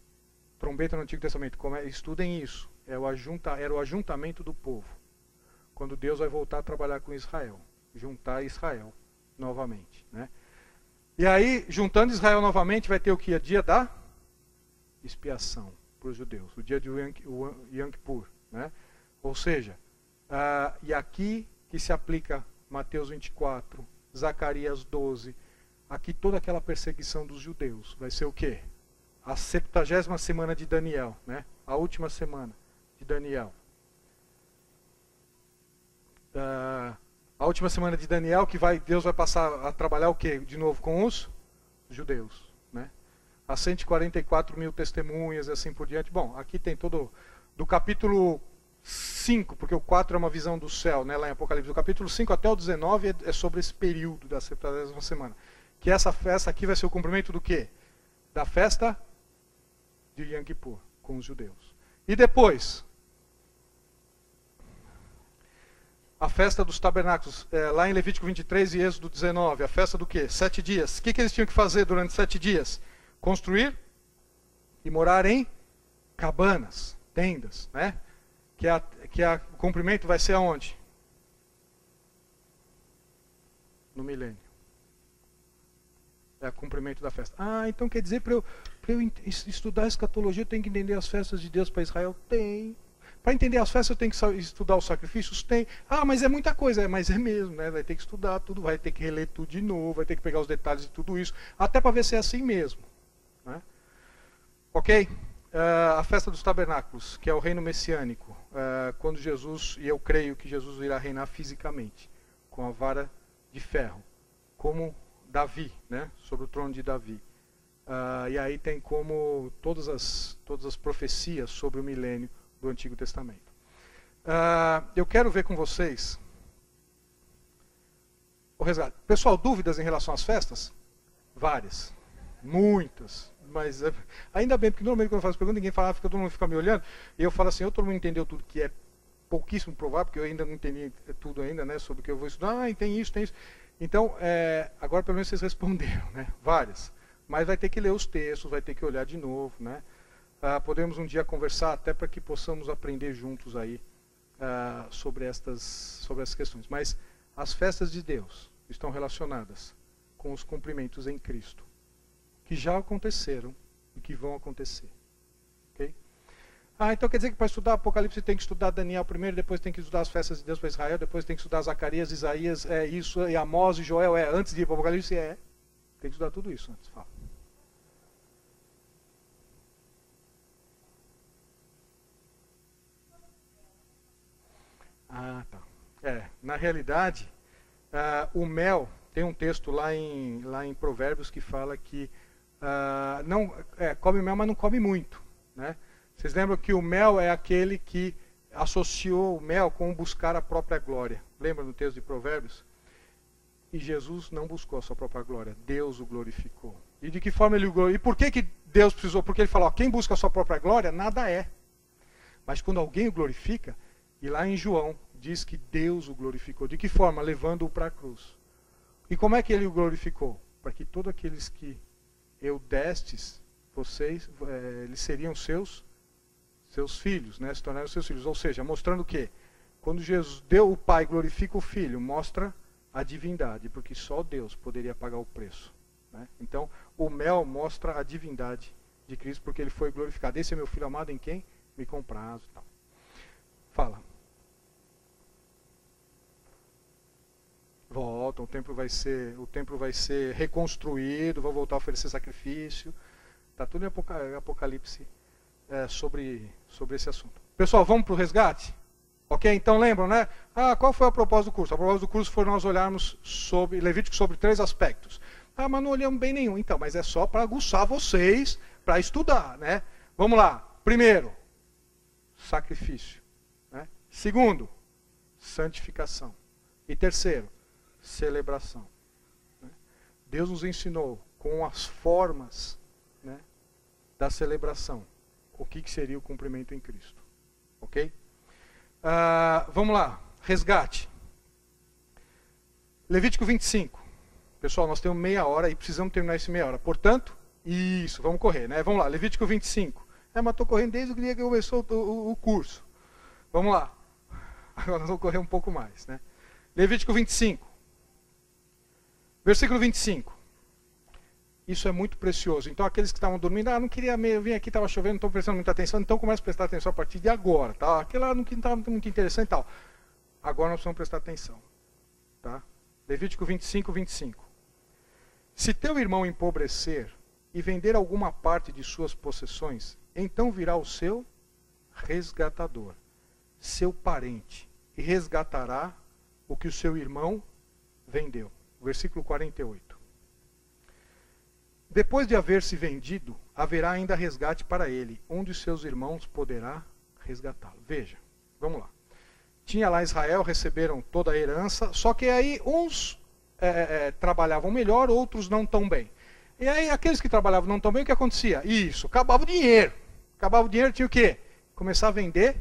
Speaker 2: Trombeta no Antigo Testamento, estudem isso. Era o ajuntamento do povo. Quando Deus vai voltar a trabalhar com Israel. Juntar Israel novamente. Né? E aí, juntando Israel novamente, vai ter o que? O dia da expiação para os judeus. O dia de Yom Kippur. Né? Ou seja, e aqui que se aplica Mateus 24, Zacarias 12, aqui toda aquela perseguição dos judeus. Vai ser o quê? A 70ª semana de Daniel, né? A última semana de Daniel. A última semana de Daniel, que Deus vai passar a trabalhar o quê? De novo com os judeus, né? As 144.000 testemunhas e assim por diante. Bom, aqui tem todo do capítulo 5, porque o 4 é uma visão do céu, né, lá em Apocalipse. Do capítulo 5 até o 19 é sobre esse período da 70ª semana. Que essa festa aqui vai ser o cumprimento do quê? Da festa de Yom Kippur. com os judeus. E depois, a festa dos tabernáculos, lá em Levítico 23 e Êxodo 19, a festa do quê? 7 dias. O que eles tinham que fazer durante 7 dias? Construir e morar em cabanas, tendas, né? O cumprimento vai ser aonde? No milênio. É o cumprimento da festa. Então quer dizer, para eu estudar a escatologia, eu tenho que entender as festas de Deus para Israel? Tem. Para entender as festas, eu tenho que estudar os sacrifícios? Tem. Mas é muita coisa. Mas é mesmo, né? Vai ter que estudar tudo, vai ter que reler tudo de novo, vai ter que pegar os detalhes de tudo isso, até para ver se é assim mesmo. Né? Ok? A festa dos tabernáculos, que é o reino messiânico, quando Jesus, e eu creio que Jesus irá reinar fisicamente, com a vara de ferro, como Davi, né? Sobre o trono de Davi. E aí tem como todas as profecias sobre o milênio do Antigo Testamento. Eu quero ver com vocês o resgate. Pessoal, dúvidas em relação às festas? Várias. Muitas. Mas ainda bem, porque normalmente quando eu faço pergunta, ninguém fala, todo mundo fica me olhando, e eu falo assim, todo mundo entendeu tudo, que é pouquíssimo provável, porque eu ainda não entendi tudo ainda, né, sobre o que eu vou estudar. Tem isso, tem isso. Então, agora pelo menos vocês responderam, né? Várias. Mas vai ter que ler os textos, vai ter que olhar de novo, né? Podemos um dia conversar até para que possamos aprender juntos aí sobre essas questões. Mas as festas de Deus estão relacionadas com os cumprimentos em Cristo, que já aconteceram e que vão acontecer. Ok? Então quer dizer que para estudar Apocalipse tem que estudar Daniel primeiro, depois tem que estudar as festas de Deus para Israel, depois tem que estudar Zacarias, Isaías, isso, e Amós e Joel, antes de ir para o Apocalipse, tem que estudar tudo isso antes. Fala. Tá. Na realidade, o mel, tem um texto lá em Provérbios que fala que come mel, mas não come muito, né? Vocês lembram que o mel é aquele que associou o mel com buscar a própria glória. Lembra no texto de Provérbios? E Jesus não buscou a sua própria glória. Deus o glorificou. E de que forma ele o glorificou? E por que Deus precisou? Porque ele falou, quem busca a sua própria glória, nada é. Mas quando alguém o glorifica, e lá em João, diz que Deus o glorificou. De que forma? Levando-o para a cruz. E como é que ele o glorificou? Para que todos aqueles que eu destes, vocês, eles seriam seus filhos, né? Se tornaram seus filhos. Ou seja, mostrando o quê? Quando Jesus deu o Pai, glorifica o Filho, mostra a divindade, porque só Deus poderia pagar o preço. Né? Então, o mel mostra a divindade de Cristo, porque ele foi glorificado. Esse é meu filho amado em quem me comprazo. Tal. Fala. Volta, o templo vai ser reconstruído, vão voltar a oferecer sacrifício. Está tudo em Apocalipse sobre esse assunto. Pessoal, vamos para o resgate? Ok? Então lembram, né? Qual foi a proposta do curso? A proposta do curso foi nós olharmos sobre Levítico sobre 3 aspectos. Mas não olhamos bem nenhum. Então, mas é só para aguçar vocês, para estudar, né? Vamos lá. Primeiro, sacrifício. Né? Segundo, santificação. E terceiro, celebração. Né? Deus nos ensinou com as formas, né, da celebração o que seria o cumprimento em Cristo. Ok? Vamos lá. Resgate. Levítico 25. Pessoal, nós temos meia hora e precisamos terminar esse meia hora. Portanto, isso, vamos correr, né? Vamos lá, Levítico 25. Mas estou correndo desde o dia que começou o curso. Vamos lá. Agora nós vamos correr um pouco mais, né? Levítico 25. Versículo 25. Isso é muito precioso. Então, aqueles que estavam dormindo, não queria eu vim aqui, estava chovendo, não estou prestando muita atenção, então começa a prestar atenção a partir de agora. Tá? Aquilo lá não estava muito interessante e tal. Agora nós precisamos prestar atenção. Tá? Levítico 25, 25. Se teu irmão empobrecer e vender alguma parte de suas possessões, então virá o seu resgatador, seu parente, e resgatará o que o seu irmão vendeu. Versículo 48. Depois de haver se vendido, haverá ainda resgate para ele, um de seus irmãos poderá resgatá-lo. Veja, vamos lá. Tinha lá Israel, receberam toda a herança, só que aí uns trabalhavam melhor, outros não tão bem. E aí aqueles que trabalhavam não tão bem, o que acontecia? Isso, acabava o dinheiro. Acabava o dinheiro, tinha o quê? Começar a vender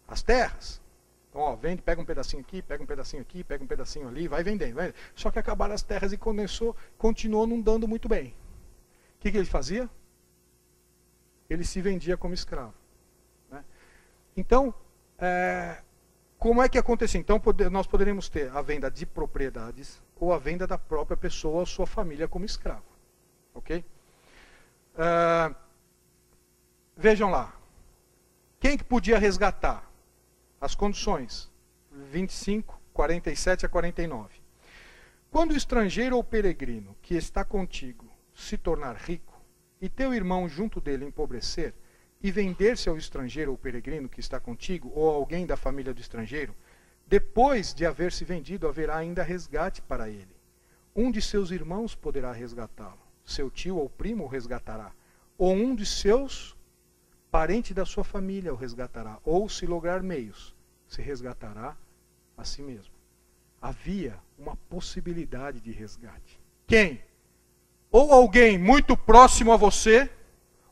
Speaker 2: as terras. Então, ó, vende, pega um pedacinho aqui, pega um pedacinho aqui, pega um pedacinho ali, vai vendendo. Vai. Só que acabaram as terras e continuou não dando muito bem. O que ele fazia? Ele se vendia como escravo. Né? Então, como é que acontecia? Então, nós poderíamos ter a venda de propriedades ou a venda da própria pessoa ou sua família como escravo. Ok? Vejam lá. Quem que podia resgatar? As condições. 25, 47 a 49. Quando o estrangeiro ou peregrino que está contigo se tornar rico, e teu irmão junto dele empobrecer, e vender-se ao estrangeiro ou peregrino que está contigo, ou alguém da família do estrangeiro, depois de haver se vendido, haverá ainda resgate para ele. Um de seus irmãos poderá resgatá-lo. Seu tio ou primo o resgatará. Ou um de seus parentes da sua família o resgatará. Ou, se lograr meios, se resgatará a si mesmo. Havia uma possibilidade de resgate. Quem? Ou alguém muito próximo a você,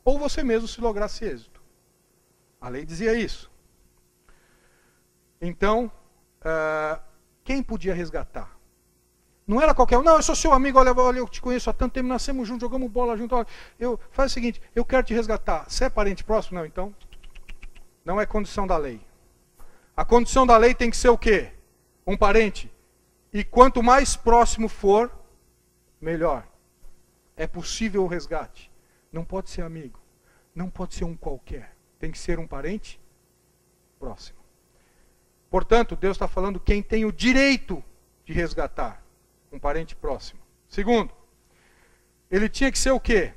Speaker 2: ou você mesmo se lograsse êxito. A lei dizia isso. Então, quem podia resgatar? Não era qualquer um. Não, eu sou seu amigo, olha, eu te conheço há tanto tempo, nascemos juntos, jogamos bola juntos. Faz o seguinte, eu quero te resgatar. Você é parente próximo? Não, então não é condição da lei. A condição da lei tem que ser o quê? Um parente. E quanto mais próximo for, melhor. É possível o resgate. Não pode ser amigo. Não pode ser um qualquer. Tem que ser um parente próximo. Portanto, Deus está falando quem tem o direito de resgatar. Um parente próximo. Segundo, ele tinha que ser o quê?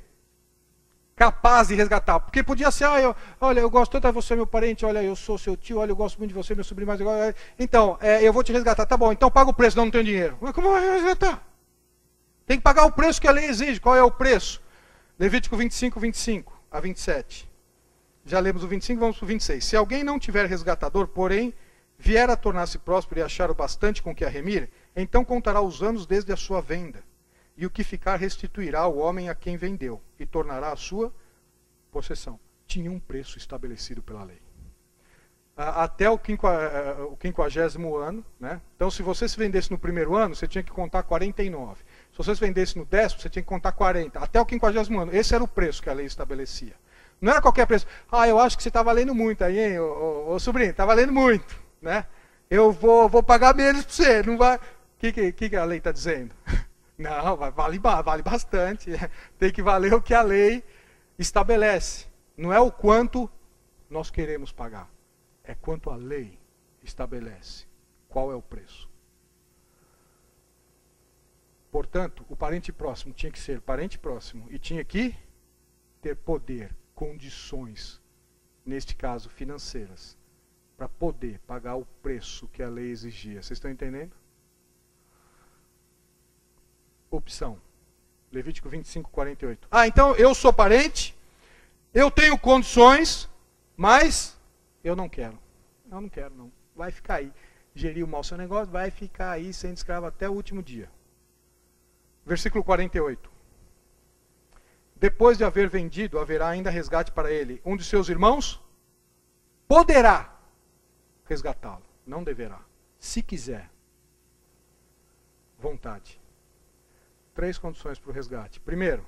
Speaker 2: Capaz de resgatar. Porque podia ser, olha, eu gosto tanto de você, meu parente, olha, eu sou seu tio, olha, eu gosto muito de você, meu sobrinho mais igual. Então, eu vou te resgatar. Tá bom, então paga o preço, não tenho dinheiro. Mas como vai resgatar? Tem que pagar o preço que a lei exige. Qual é o preço? Levítico 25, 25 a 27. Já lemos o 25, vamos para o 26. Se alguém não tiver resgatador, porém, vier a tornar-se próspero e achar o bastante com que a remir, então contará os anos desde a sua venda, e o que ficar restituirá ao homem a quem vendeu, e tornará a sua possessão. Tinha um preço estabelecido pela lei. Até o 50º ano, né? Então se você se vendesse no primeiro ano, você tinha que contar 49. Se você se vendesse no 10º, você tinha que contar 40. Até o 50º ano. Esse era o preço que a lei estabelecia. Não era qualquer preço. Eu acho que você está valendo muito aí, hein, ô sobrinho, está valendo muito, né? Eu vou pagar menos para você, não vai... O que a lei está dizendo? Não, vale bastante. Tem que valer o que a lei estabelece. Não é o quanto nós queremos pagar. É quanto a lei estabelece. Qual é o preço? Portanto, o parente próximo tinha que ser parente próximo e tinha que ter poder, condições, neste caso financeiras, para poder pagar o preço que a lei exigia. Vocês estão entendendo? Opção. Levítico 25, 48. Então eu sou parente, eu tenho condições, mas eu não quero. Eu não quero, não. Vai ficar aí. Geriu mal seu negócio, vai ficar aí sendo escravo até o último dia. Versículo 48. Depois de haver vendido, haverá ainda resgate para ele. Um de seus irmãos poderá resgatá-lo. Não deverá. Se quiser. Vontade. 3 condições para o resgate. Primeiro,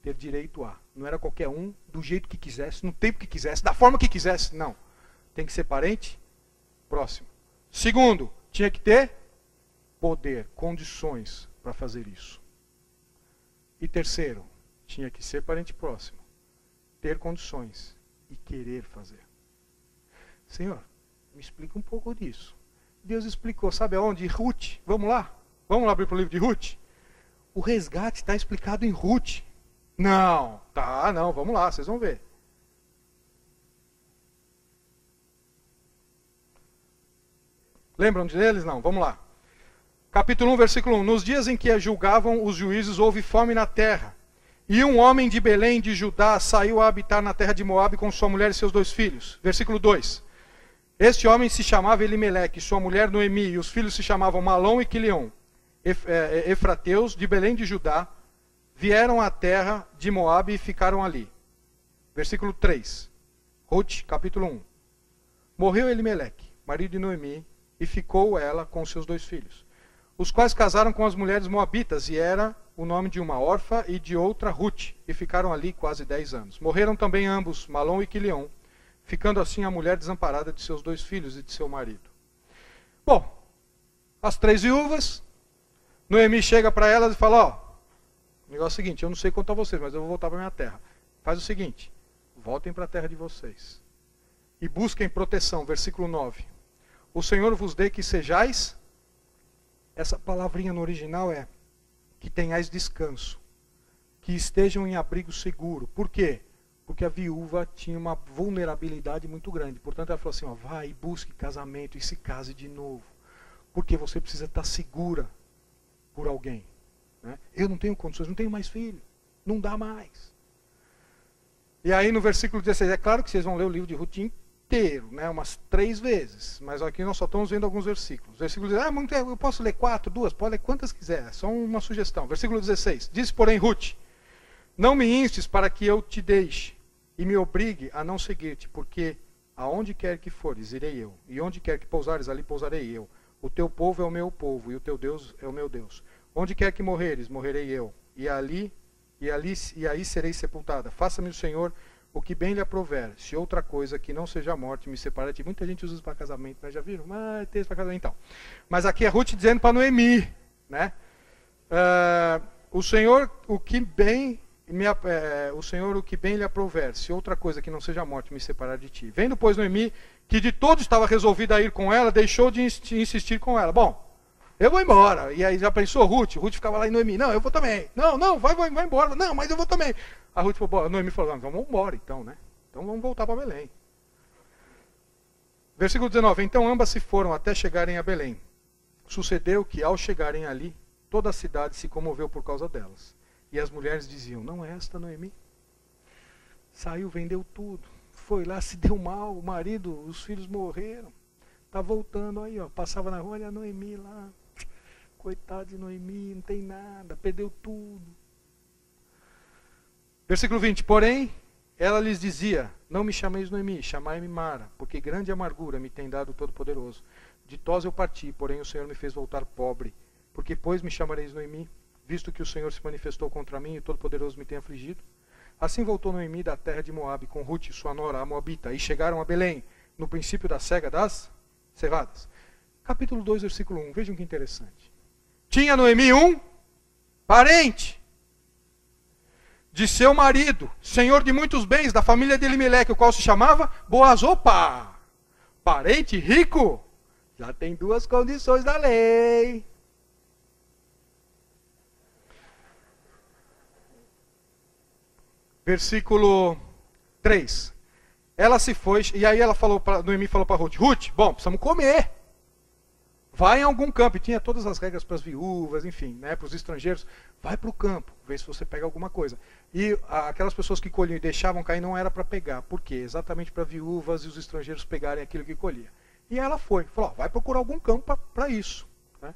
Speaker 2: ter direito a. Não era qualquer um, do jeito que quisesse, no tempo que quisesse, da forma que quisesse. Não. Tem que ser parente próximo. Segundo, tinha que ter poder, condições para fazer isso. E terceiro, tinha que ser parente próximo, ter condições e querer fazer. Senhor, me explica um pouco disso. Deus explicou, sabe aonde? Ruth. Vamos lá? Vamos lá abrir para o livro de Ruth? O resgate está explicado em Ruth. Não, vamos lá, vocês vão ver. Lembram deles? Não, vamos lá. Capítulo 1, versículo 1. Nos dias em que julgavam os juízes, houve fome na terra. E um homem de Belém de Judá saiu a habitar na terra de Moabe com sua mulher e seus 2 filhos. Versículo 2. Este homem se chamava Elimeleque, sua mulher Noemi, e os filhos se chamavam Malom e Quilion. Efrateus, de Belém de Judá, vieram à terra de Moabe e ficaram ali. Versículo 3. Ruth, capítulo 1. Morreu Elimeleque, marido de Noemi, e ficou ela com seus 2 filhos, os quais casaram com as mulheres moabitas, e era o nome de uma órfã e de outra Ruth, e ficaram ali quase 10 anos. Morreram também ambos, Malom e Quilion, ficando assim a mulher desamparada de seus 2 filhos e de seu marido. Bom, as 3 viúvas, Noemi chega para elas e fala, ó, o negócio é o seguinte, eu não sei quanto a vocês, mas eu vou voltar para minha terra. Faz o seguinte, voltem para a terra de vocês e busquem proteção. Versículo 9. O Senhor vos dê que sejais, essa palavrinha no original é, que tenhais descanso, que estejam em abrigo seguro. Por quê? Porque a viúva tinha uma vulnerabilidade muito grande. Portanto, ela falou assim, ó, vai e busque casamento e se case de novo. Porque você precisa estar segura por alguém. Né? Eu não tenho condições, não tenho mais filho. Não dá mais. E aí no versículo 16, é claro que vocês vão ler o livro de Ruth inteiro, né, umas 3 vezes. Mas aqui nós só estamos vendo alguns versículos. Versículo 16, eu posso ler 4, 2, pode ler quantas quiser. É só uma sugestão. Versículo 16, diz porém Ruth, não me instes para que eu te deixe e me obrigue a não seguir-te, porque aonde quer que fores, irei eu. E onde quer que pousares, ali pousarei eu. O teu povo é o meu povo, e o teu Deus é o meu Deus. Onde quer que morreres, morrerei eu. E aí serei sepultada. Faça-me o Senhor o que bem lhe aprouver. Se outra coisa que não seja a morte me separa de ti. Muita gente usa isso para casamento, né? Já viram? Mas tem isso para casamento, então. Mas aqui é Ruth dizendo para Noemi, né? O Senhor o que bem lhe aprouver. Se outra coisa que não seja a morte me separar de ti. Vendo, pois, Noemi, que de todo estava resolvida a ir com ela, deixou de insistir com ela. Bom, eu vou embora. E aí já pensou Ruth? Ruth ficava lá em Noemi. Não, eu vou também. Não, vai embora. Não, mas eu vou também. A Ruth falou, Noemi falou, então vamos embora então, né? Então vamos voltar para Belém. Versículo 19. Então ambas se foram até chegarem a Belém. Sucedeu que ao chegarem ali, toda a cidade se comoveu por causa delas. E as mulheres diziam, não é esta Noemi? Saiu, vendeu tudo. Foi lá, se deu mal, o marido, os filhos morreram. Está voltando aí, ó. Passava na rua, olha a Noemi lá. Coitada de Noemi, não tem nada, perdeu tudo. Versículo 20. Porém, ela lhes dizia, não me chameis Noemi, chamai-me Mara, porque grande amargura me tem dado o Todo-Poderoso. De Tós eu parti, porém o Senhor me fez voltar pobre. Porque, pois, me chamareis Noemi, visto que o Senhor se manifestou contra mim e o Todo-Poderoso me tem afligido? Assim voltou Noemi da terra de Moabe com Ruth, sua nora, a Moabita, e chegaram a Belém, no princípio da cega das cevadas. Capítulo 2, versículo 1. Vejam que interessante. Tinha Noemi um parente de seu marido, senhor de muitos bens, da família de Elimeleque, o qual se chamava Boaz. Opa! Parente rico. Já tem 2 condições da lei. Versículo 3. Ela se foi, e aí ela falou Noemi falou para Ruth, Ruth, bom, precisamos comer. Vai em algum campo, e tinha todas as regras para as viúvas, enfim, né, para os estrangeiros. Vai para o campo, vê se você pega alguma coisa. E aquelas pessoas que colhiam e deixavam cair não era para pegar. Por quê? Exatamente para viúvas e os estrangeiros pegarem aquilo que colhia. E ela foi, falou, vai procurar algum campo para isso. Né?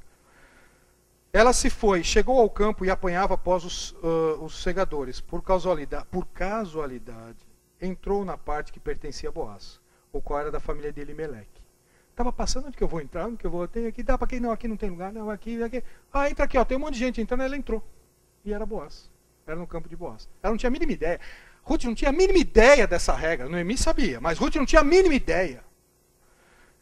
Speaker 2: Ela se foi, chegou ao campo e apanhava após os segadores. Por casualidade, entrou na parte que pertencia a Boaz, o qual era da família de Elimeleque. Estava passando, onde que eu vou entrar? Onde que eu vou? Tem aqui, dá para quem? Não, aqui não tem lugar. Não, aqui. Ah, entra aqui, ó, tem um monte de gente entrando. Ela entrou. E era Boaz. Era no campo de Boaz. Ela não tinha a mínima ideia. Ruth não tinha a mínima ideia dessa regra. Noemi sabia, mas Ruth não tinha a mínima ideia.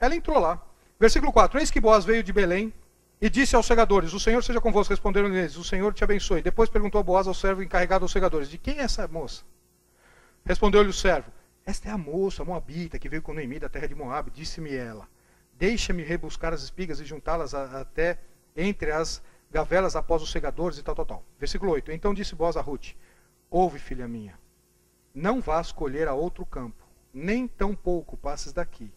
Speaker 2: Ela entrou lá. Versículo 4. Eis que Boaz veio de Belém e disse aos segadores, o Senhor seja convosco. Responderam eles, o Senhor te abençoe. Depois perguntou a Boaz ao servo encarregado aos segadores, de quem é essa moça? Respondeu-lhe o servo, esta é a moça, a Moabita, que veio com Noemi da terra de Moabe. Disse-me ela, deixa-me rebuscar as espigas e juntá-las até entre as gavelas após os segadores e tal. Versículo 8. Então disse Boaz a Ruth, ouve, filha minha, não vás colher a outro campo, nem tão pouco passes daqui,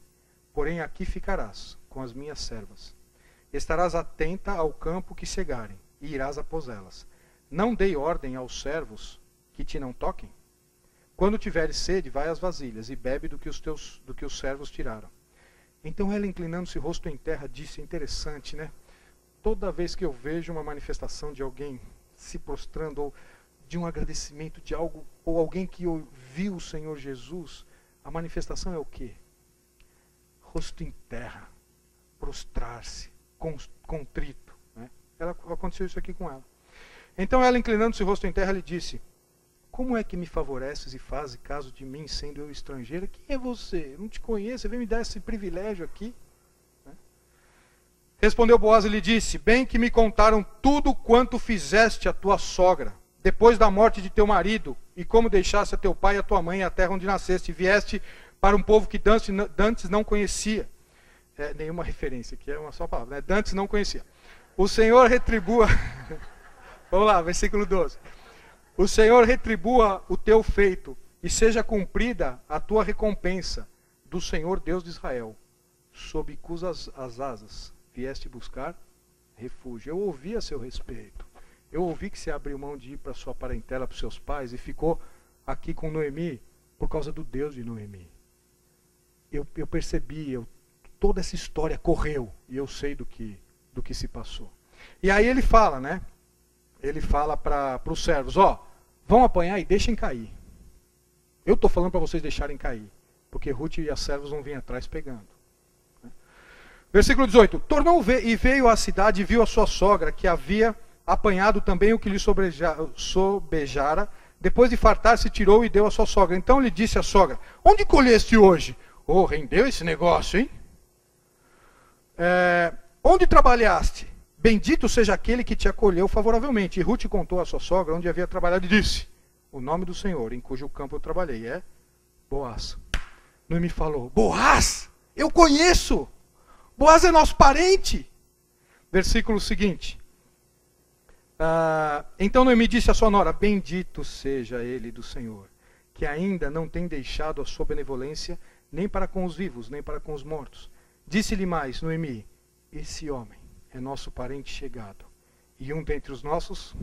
Speaker 2: porém aqui ficarás com as minhas servas. Estarás atenta ao campo que cegarem, e irás após elas. Não dei ordem aos servos que te não toquem? Quando tiveres sede, vai às vasilhas, e bebe do que os servos tiraram. Então ela, inclinando-se rosto em terra, disse, interessante, né? Toda vez que eu vejo uma manifestação de alguém se prostrando, ou de um agradecimento de algo, ou alguém que ouviu o Senhor Jesus, A manifestação é o quê? Rosto em terra, prostrar-se, contrito. Né? Aconteceu isso aqui com ela. Então ela, inclinando-se o rosto em terra, lhe disse: como é que me favoreces e fazes caso de mim, sendo eu estrangeira? Quem é você? Eu não te conheço, você vem me dar esse privilégio aqui? Né? Respondeu Boaz e lhe disse: bem que me contaram tudo quanto fizeste a tua sogra, depois da morte de teu marido, e como deixaste a teu pai e a tua mãe e a terra onde nasceste, e vieste para um povo que dantes não conhecia. Nenhuma referência aqui, é uma só palavra. Né? Dantes não conhecia. O Senhor retribua... Vamos lá, versículo 12. O Senhor retribua o teu feito, e seja cumprida a tua recompensa do Senhor Deus de Israel, sob cujas as asas vieste buscar refúgio. Eu ouvi a seu respeito. Eu ouvi que você abriu mão de ir para sua parentela, para os seus pais, e ficou aqui com Noemi por causa do Deus de Noemi. Eu percebi, toda essa história correu, e eu sei do que se passou. E aí ele fala, né? Ele fala para os servos: ó, vão apanhar e deixem cair. Eu estou falando para vocês deixarem cair, porque Ruth e as servos vão vir atrás pegando. Versículo 18. Tornou e veio à cidade e viu a sua sogra, que havia apanhado também o que lhe sobejara. Depois de fartar-se, tirou e deu à sua sogra. Então lhe disse a sogra: onde colheste hoje? Oh, rendeu esse negócio, hein? Onde trabalhaste? Bendito seja aquele que te acolheu favoravelmente. E Ruth contou à sua sogra onde havia trabalhado e disse: o nome do Senhor, em cujo campo eu trabalhei, é Boaz. Noemi falou: Boaz? Eu conheço! Boaz é nosso parente! Versículo seguinte. Então Noemi disse à sua nora: bendito seja ele do Senhor, que ainda não tem deixado a sua benevolência, nem para com os vivos, nem para com os mortos. Disse-lhe mais Noemi: esse homem é nosso parente chegado, e um dentre os nossos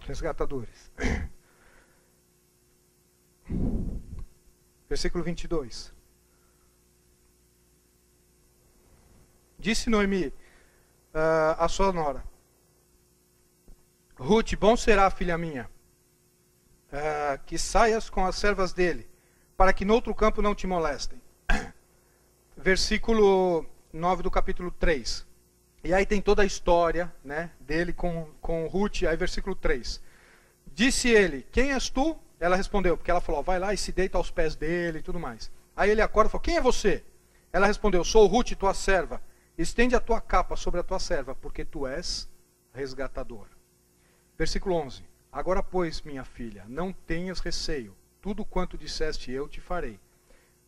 Speaker 2: resgatadores. Versículo 22. Disse Noemi a sua nora: Ruth, bom será, filha minha, que saias com as servas dele, para que noutro campo não te molestem. Versículo 9 do capítulo 3. E aí tem toda a história, né, dele com Ruth. Aí versículo 3. Disse ele: quem és tu? Ela respondeu, porque ela falou: vai lá e se deita aos pés dele e tudo mais. Aí ele acorda e falou: quem é você? Ela respondeu: sou Ruth, tua serva. Estende a tua capa sobre a tua serva, porque tu és resgatador. Versículo 11. Agora, pois, minha filha, não tenhas receio. Tudo quanto disseste eu te farei.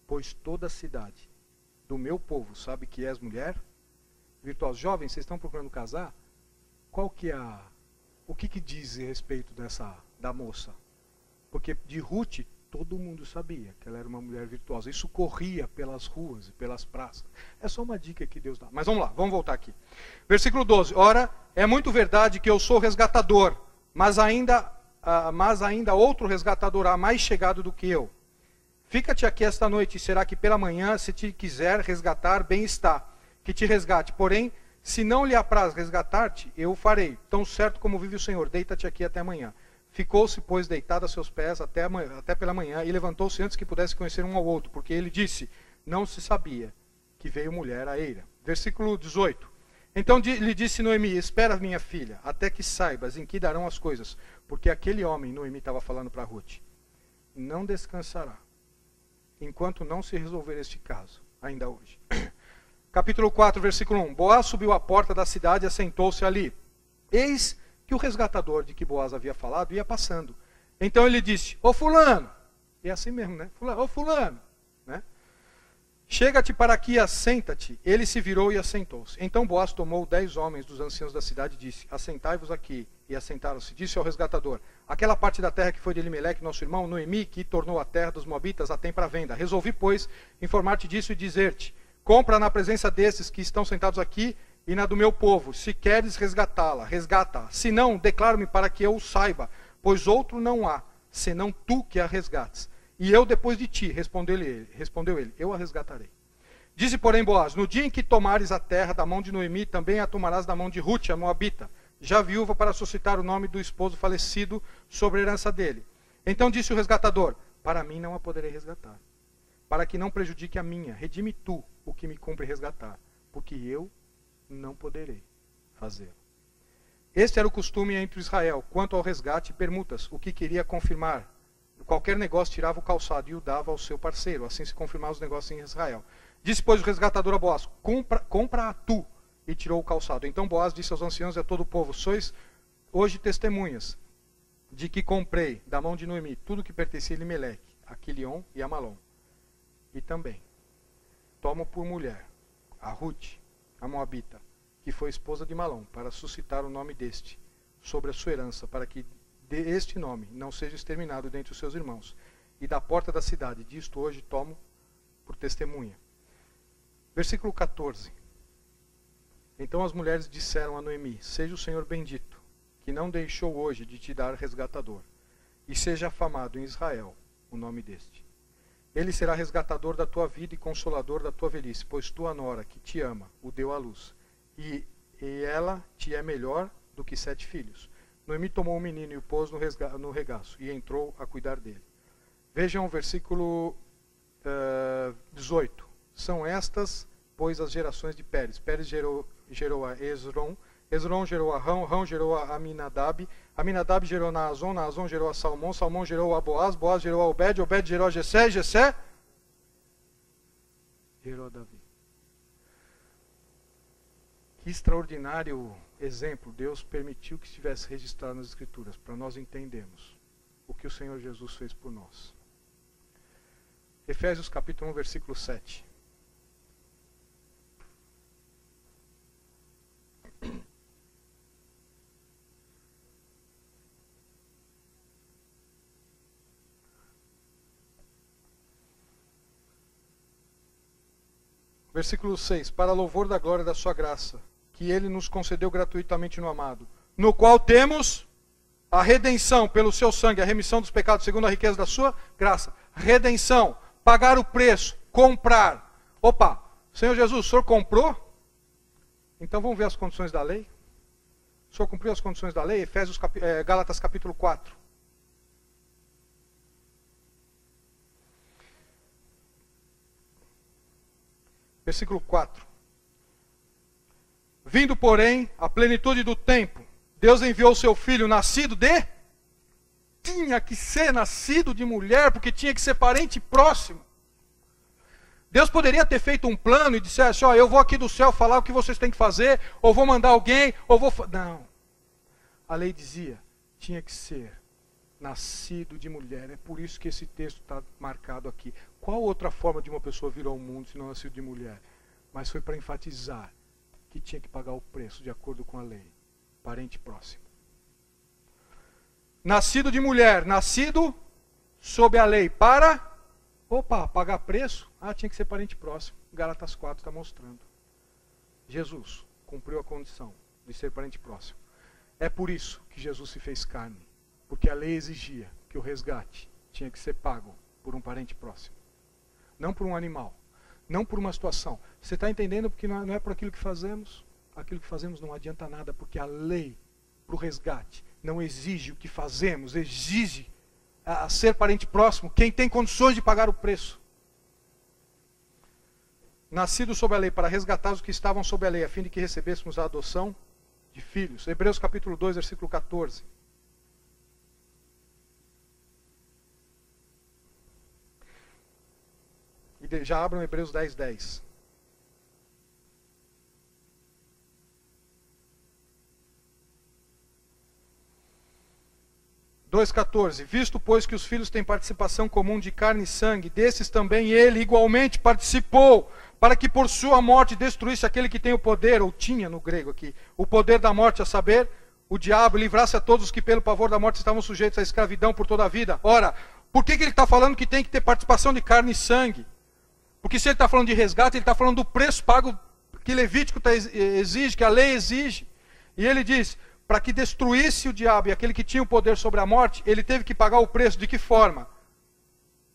Speaker 2: Pois toda a cidade do meu povo sabe que és mulher virtuosa. Jovens, vocês estão procurando casar? Qual que é o que diz a respeito da moça? Porque de Ruth todo mundo sabia que ela era uma mulher virtuosa. Isso corria pelas ruas e pelas praças. É só uma dica que Deus dá. Mas vamos lá, vamos voltar aqui. Versículo 12. Ora, é muito verdade que eu sou resgatador, mas ainda outro resgatador há mais chegado do que eu. Fica-te aqui esta noite, e será que pela manhã, se te quiser resgatar, bem está, que te resgate. Porém, se não lhe apraz resgatar-te, eu o farei. Tão certo como vive o Senhor, deita-te aqui até amanhã. Ficou-se, pois, deitado a seus pés até pela manhã, e levantou-se antes que pudesse conhecer um ao outro, porque ele disse: não se sabia que veio mulher à eira. Versículo 18. Então lhe disse Noemi: espera, minha filha, até que saibas em que darão as coisas, porque aquele homem, Noemi estava falando para Ruth, não descansará enquanto não se resolver este caso, ainda hoje. Capítulo 4, versículo 1. Boaz subiu à porta da cidade e assentou-se ali. Eis que o resgatador de que Boaz havia falado ia passando. Então ele disse: ô fulano, é assim mesmo, né? Ô fulano, né? Chega-te para aqui e assenta-te. Ele se virou e assentou-se. Então Boaz tomou 10 homens dos anciãos da cidade e disse: assentai-vos aqui. E assentaram-se. Disse ao resgatador: aquela parte da terra que foi de Elimeleque, nosso irmão, Noemi, que tornou a terra dos Moabitas, a tem para venda. Resolvi, pois, informar-te disso e dizer-te: compra na presença desses que estão sentados aqui e na do meu povo. Se queres resgatá-la, resgata-a. Se não, declaro-me para que eu o saiba, pois outro não há, senão tu que a resgates. E eu depois de ti, respondeu ele, eu a resgatarei. Disse, porém, Boaz: no dia em que tomares a terra da mão de Noemi, também a tomarás da mão de Ruth, a Moabita, já viúva, para suscitar o nome do esposo falecido sobre a herança dele. Então disse o resgatador: para mim não a poderei resgatar. Para que não prejudique a minha, redime tu o que me cumpre resgatar, porque eu não poderei fazê-lo. Este era o costume entre Israel, quanto ao resgate e permutas, o que queria confirmar. Qualquer negócio tirava o calçado e o dava ao seu parceiro, assim se confirmavam os negócios em Israel. Disse, pois, o resgatador a Boaz, compra a tu, e tirou o calçado. Então Boaz disse aos anciãos e a todo o povo, sois hoje testemunhas de que comprei da mão de Noemi tudo que pertencia a Elimeleque, a Quilion e a Malom. E também tomo por mulher a Ruth, a Moabita, que foi esposa de Malom, para suscitar o nome deste sobre a sua herança, para que este nome não seja exterminado dentre os seus irmãos. E da porta da cidade, disto hoje tomo por testemunha. Versículo 14. Então as mulheres disseram a Noemi, seja o Senhor bendito, que não deixou hoje de te dar resgatador, e seja afamado em Israel o nome deste. Ele será resgatador da tua vida e consolador da tua velhice, pois tua nora, que te ama, o deu à luz, e ela te é melhor do que 7 filhos. Noemi tomou o menino e o pôs no regaço, e entrou a cuidar dele. Vejam o versículo 18. São estas, pois, as gerações de Pérez. Pérez gerou a Esrom, Esrom gerou a Rão, Rão gerou a Aminadab, Aminadab gerou a Naazon, Naazon gerou a Salmão, Salmão gerou a Boaz, Boaz gerou a Obed, Obed gerou a Jessé, Jessé gerou a Davi. Que extraordinário exemplo Deus permitiu que estivesse registrado nas Escrituras, para nós entendermos o que o Senhor Jesus fez por nós. Efésios capítulo 1, versículo 7. Versículo 6. Para louvor da glória da sua graça, que ele nos concedeu gratuitamente no amado, no qual temos a redenção pelo seu sangue, a remissão dos pecados segundo a riqueza da sua graça. Redenção, pagar o preço, comprar. Opa, Senhor Jesus, o Senhor comprou? Então vamos ver as condições da lei? O Senhor cumpriu as condições da lei? Gálatas capítulo 4. Versículo 4. Vindo, porém, a plenitude do tempo, Deus enviou o seu filho, nascido de... Tinha que ser nascido de mulher, porque tinha que ser parente próximo. Deus poderia ter feito um plano e dissesse, ó, eu vou aqui do céu falar o que vocês têm que fazer, ou vou mandar alguém, ou vou... Não. A lei dizia, tinha que ser nascido de mulher. É por isso que esse texto está marcado aqui. Qual outra forma de uma pessoa vir ao mundo se não nascido de mulher? Mas foi para enfatizar que tinha que pagar o preço de acordo com a lei. Parente próximo. Nascido de mulher, nascido sob a lei para... Opa, pagar preço? Ah, tinha que ser parente próximo. Gálatas 4 está mostrando. Jesus cumpriu a condição de ser parente próximo. É por isso que Jesus se fez carne. Porque a lei exigia que o resgate tinha que ser pago por um parente próximo. Não por um animal. Não por uma situação. Você está entendendo? Porque não é por aquilo que fazemos. Aquilo que fazemos não adianta nada, porque a lei para o resgate não exige o que fazemos, exige a ser parente próximo, quem tem condições de pagar o preço. Nascido sob a lei para resgatar os que estavam sob a lei, a fim de que recebêssemos a adoção de filhos. Hebreus capítulo 2, versículo 14. E já abram Hebreus 10, 10. Visto, pois, que os filhos têm participação comum de carne e sangue, desses também ele igualmente participou, para que por sua morte destruísse aquele que tem o poder, ou tinha no grego aqui, o poder da morte, a saber, o diabo, livrasse a todos os que pelo pavor da morte estavam sujeitos à escravidão por toda a vida. Ora, por que ele está falando que tem que ter participação de carne e sangue? Porque se ele está falando de resgate, ele está falando do preço pago que Levítico exige, que a lei exige. E ele diz... Para que destruísse o diabo e aquele que tinha o poder sobre a morte, ele teve que pagar o preço. De que forma?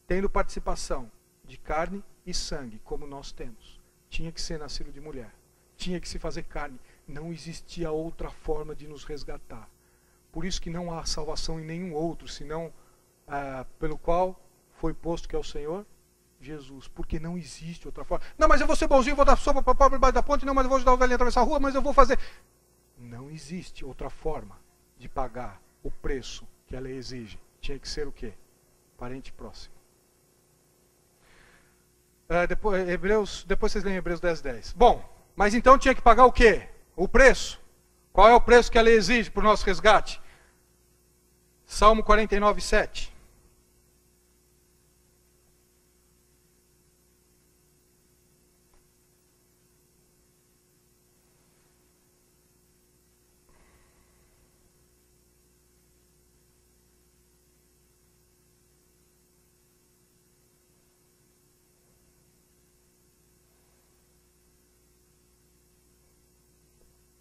Speaker 2: Tendo participação de carne e sangue, como nós temos. Tinha que ser nascido de mulher. Tinha que se fazer carne. Não existia outra forma de nos resgatar. Por isso que não há salvação em nenhum outro, senão pelo qual foi posto que é o Senhor Jesus, porque não existe outra forma. Não, mas eu vou ser bonzinho, vou dar sopa para o pobre debaixo da ponte, não, mas eu vou ajudar o velhinho a atravessar a rua, mas eu vou fazer... Não existe outra forma de pagar o preço que a lei exige. Tinha que ser o quê? Parente próximo. Depois vocês leem Hebreus 10:10. Bom, mas então tinha que pagar o quê? O preço. Qual é o preço que a lei exige para o nosso resgate? Salmo 49:7.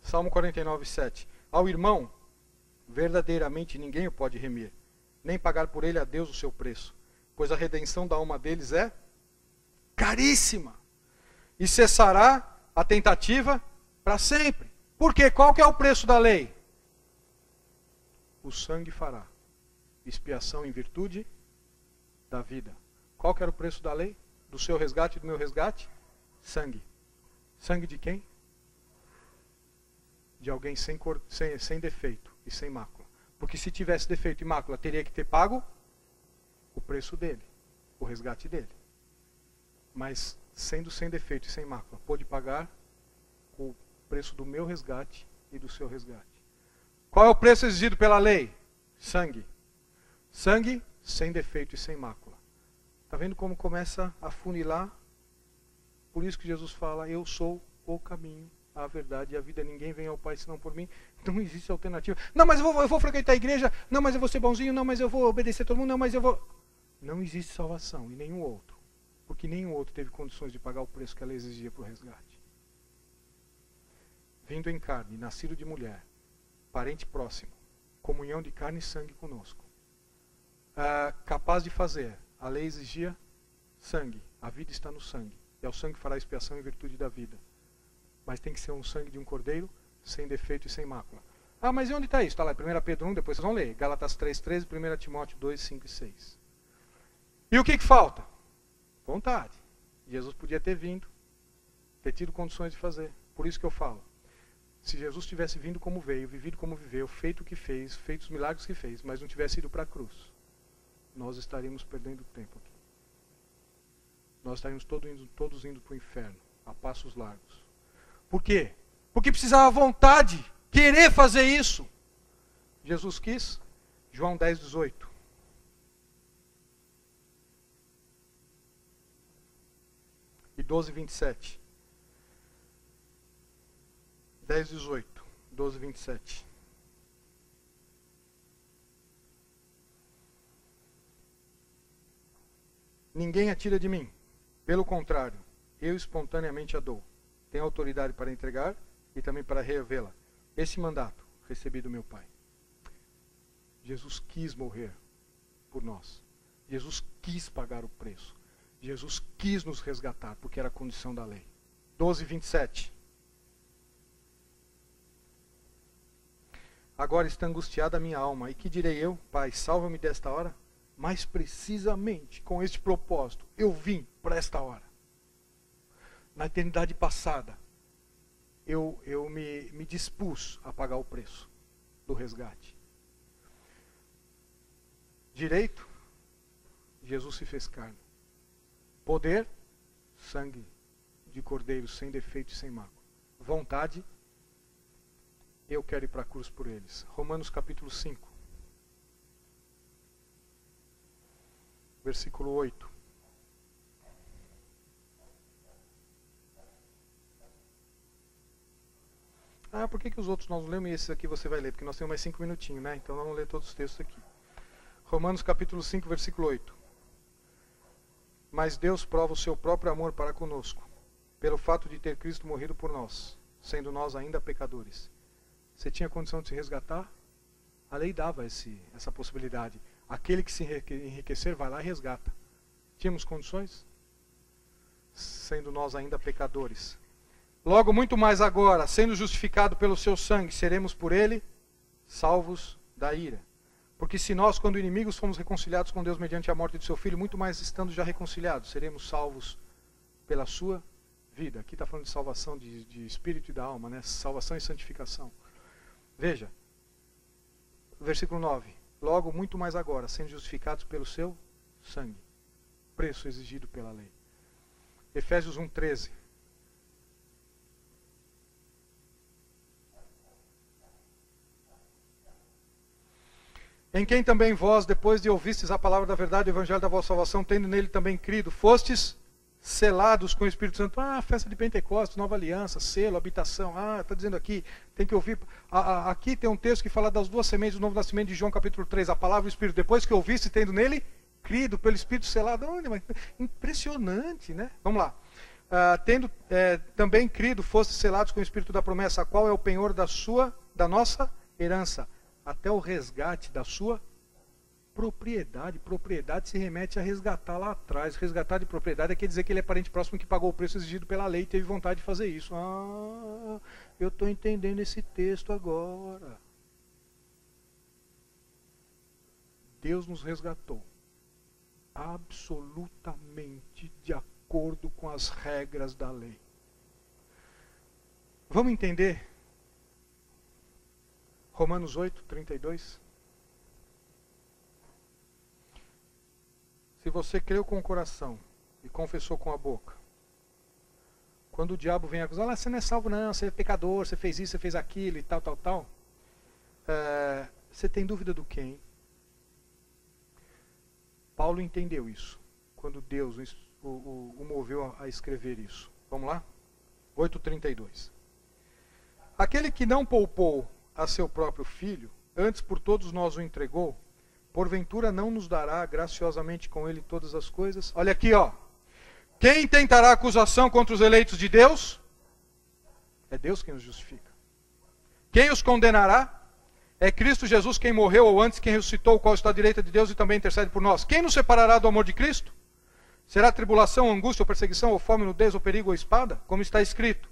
Speaker 2: Salmo 49:7. Ao irmão, verdadeiramente ninguém o pode remir, nem pagar por ele a Deus o seu preço, pois a redenção da alma deles é caríssima, e cessará a tentativa para sempre. Por quê? Qual que é o preço da lei? O sangue fará expiação em virtude da vida. Qual que era o preço da lei? Do seu resgate e do meu resgate? Sangue. Sangue de quem? De alguém sem defeito e sem mácula. Porque se tivesse defeito e mácula, teria que ter pago o preço dele, o resgate dele. Mas, sendo sem defeito e sem mácula, pôde pagar o preço do meu resgate e do seu resgate. Qual é o preço exigido pela lei? Sangue. Sangue sem defeito e sem mácula. Está vendo como começa a funilar? Por isso que Jesus fala, eu sou o caminho, a verdade e a vida, ninguém vem ao Pai senão por mim. Não existe alternativa. Não, mas eu vou frequentar a igreja. Não, mas eu vou ser bonzinho. Não, mas eu vou obedecer todo mundo. Não, mas eu vou... Não existe salvação em nenhum outro. Porque nenhum outro teve condições de pagar o preço que ela exigia para o resgate. Vindo em carne, nascido de mulher, parente próximo, comunhão de carne e sangue conosco. Capaz de fazer. A lei exigia sangue. A vida está no sangue. E ao sangue fará expiação em virtude da vida. Mas tem que ser um sangue de um cordeiro, sem defeito e sem mácula. Ah, mas e onde está isso? Está lá em 1 Pedro 1, depois vocês vão ler. Gálatas 3:13, 1 Timóteo 2, 5 e 6. E o que falta? Vontade. Jesus podia ter vindo, ter tido condições de fazer. Por isso que eu falo. Se Jesus tivesse vindo como veio, vivido como viveu, feito o que fez, feito os milagres que fez, mas não tivesse ido para a cruz, nós estaríamos perdendo tempo aqui. Nós estaríamos todos indo para o inferno, a passos largos. Por quê? Porque precisava vontade, querer fazer isso. Jesus quis. João 10:18. E 12:27. 10:18. 12:27. Ninguém a tira de mim. Pelo contrário, eu espontaneamente a dou. Tenho autoridade para entregar e também para revê-la. Esse mandato recebi do meu Pai. Jesus quis morrer por nós. Jesus quis pagar o preço. Jesus quis nos resgatar, porque era a condição da lei. 12:27. Agora está angustiada a minha alma. E que direi eu? Pai, salva-me desta hora. Mas precisamente com este propósito, eu vim para esta hora. Na eternidade passada, eu me dispus a pagar o preço do resgate. Direito, Jesus se fez carne. Poder, sangue de cordeiro sem defeito e sem mácula. Vontade, eu quero ir para a cruz por eles. Romanos capítulo 5. Versículo 8. Ah, por que os outros nós não lemos e esses aqui você vai ler? Porque nós temos mais 5 minutinhos, né? Então nós vamos ler todos os textos aqui. Romanos capítulo 5, versículo 8. Mas Deus prova o seu próprio amor para conosco, pelo fato de ter Cristo morrido por nós, sendo nós ainda pecadores. Você tinha condição de se resgatar? A lei dava essa possibilidade. Aquele que se enriquecer vai lá e resgata. Tínhamos condições? Sendo nós ainda pecadores. Logo, muito mais agora, sendo justificado pelo seu sangue, seremos por ele salvos da ira. Porque se nós, quando inimigos, fomos reconciliados com Deus mediante a morte de seu Filho, muito mais estando já reconciliados, seremos salvos pela sua vida. Aqui está falando de salvação de espírito e da alma, né? Salvação e santificação. Veja, versículo 9. Logo, muito mais agora, sendo justificados pelo seu sangue, preço exigido pela lei. Efésios 1:13. Em quem também vós, depois de ouvistes a palavra da verdade, o evangelho da vossa salvação, tendo nele também crido, fostes selados com o Espírito Santo. Festa de Pentecostes, nova aliança, selo, habitação. Está dizendo aqui, tem que ouvir. Aqui tem um texto que fala das duas sementes do novo nascimento de João capítulo 3, a palavra e o Espírito. Depois que ouviste, tendo nele crido, pelo Espírito selado. Impressionante, né? Vamos lá. Tendo também crido, fostes selados com o Espírito da promessa, a qual é o penhor da nossa herança, até o resgate da sua propriedade. Propriedade se remete a resgatar lá atrás. Resgatar de propriedade quer dizer que ele é parente próximo que pagou o preço exigido pela lei e teve vontade de fazer isso. Eu estou entendendo esse texto agora. Deus nos resgatou absolutamente de acordo com as regras da lei. Vamos entender? Romanos 8:32. Se você creu com o coração e confessou com a boca, quando o diabo vem acusar, você não é salvo não, você é pecador, você fez isso, você fez aquilo e tal, você tem dúvida do quê, hein? Paulo entendeu isso, quando Deus o moveu a escrever isso. Vamos lá? 8:32. Aquele que não poupou a seu próprio filho, antes por todos nós o entregou, porventura não nos dará graciosamente com ele todas as coisas? Olha aqui, ó. Quem tentará acusação contra os eleitos de Deus? É Deus quem os justifica. Quem os condenará? É Cristo Jesus quem morreu, ou antes quem ressuscitou, o qual está à direita de Deus e também intercede por nós. Quem nos separará do amor de Cristo? Será tribulação, angústia, ou perseguição, ou fome, nudez, ou perigo, ou espada? Como está escrito: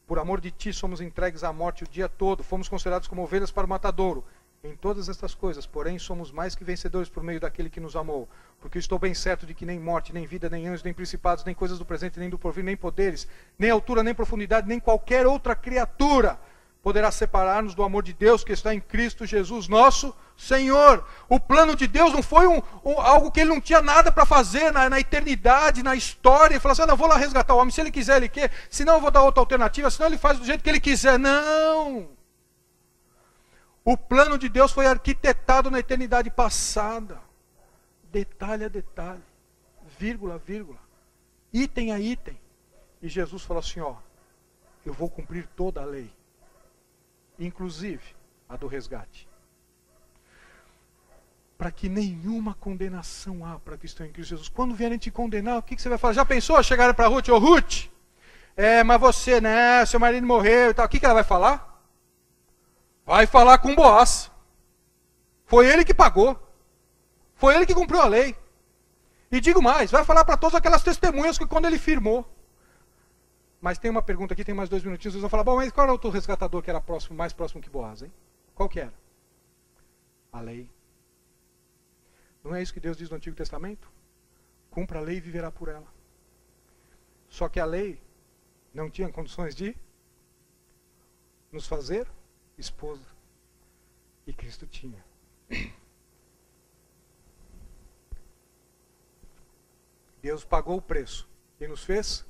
Speaker 2: por amor de ti somos entregues à morte o dia todo, fomos considerados como ovelhas para o matadouro. Em todas estas coisas, porém, somos mais que vencedores por meio daquele que nos amou. Porque estou bem certo de que nem morte, nem vida, nem anjos, nem principados, nem coisas do presente, nem do porvir, nem poderes, nem altura, nem profundidade, nem qualquer outra criatura poderá separar-nos do amor de Deus que está em Cristo Jesus, nosso Senhor. O plano de Deus não foi algo que ele não tinha nada para fazer na eternidade, na história, e falar assim: eu vou lá resgatar o homem, se ele quiser, ele quer, senão eu vou dar outra alternativa, senão ele faz do jeito que ele quiser. Não! O plano de Deus foi arquitetado na eternidade passada, detalhe a detalhe, vírgula a vírgula, item a item. E Jesus falou assim: eu vou cumprir toda a lei, inclusive a do resgate, para que nenhuma condenação há para que estão em Cristo Jesus. Quando vierem te condenar, o que você vai falar? Já pensou? Chegaram para Ruth: ô Ruth, mas você, né, seu marido morreu e tal. O que ela vai falar? Vai falar com Boaz. Foi ele que pagou. Foi ele que cumpriu a lei. E digo mais, vai falar para todas aquelas testemunhas que quando ele firmou. Mas tem uma pergunta aqui, tem mais 2 minutinhos, vocês vão falar: bom, mas qual era o outro resgatador que era mais próximo que Boaz, hein? Qual que era? A lei. Não é isso que Deus diz no Antigo Testamento? Cumpra a lei e viverá por ela. Só que a lei não tinha condições de nos fazer esposa. E Cristo tinha. Deus pagou o preço e nos fez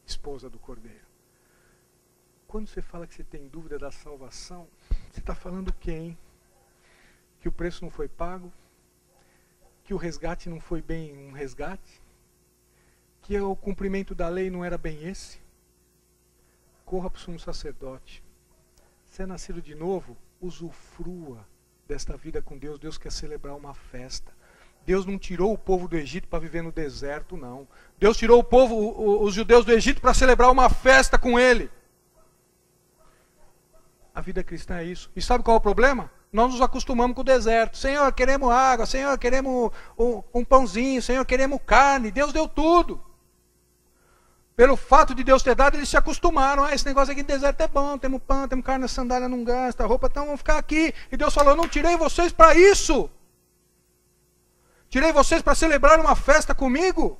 Speaker 2: esposa do Cordeiro. Quando você fala que você tem dúvida da salvação, você está falando o quê, hein? Que o preço não foi pago? Que o resgate não foi bem um resgate? Que o cumprimento da lei não era bem esse? Corra para o sumo sacerdote. Se é nascido de novo, usufrua desta vida com Deus. Deus quer celebrar uma festa. Deus não tirou o povo do Egito para viver no deserto, não. Deus tirou os judeus do Egito para celebrar uma festa com Ele. A vida cristã é isso. E sabe qual é o problema? Nós nos acostumamos com o deserto. Senhor, queremos água. Senhor, queremos um pãozinho. Senhor, queremos carne. Deus deu tudo. Pelo fato de Deus ter dado, eles se acostumaram. Ah, esse negócio aqui no deserto é bom, temos pão, temos carne, a sandália não gasta, a roupa, então vamos ficar aqui. E Deus falou, eu não tirei vocês para isso. Tirei vocês para celebrar uma festa comigo.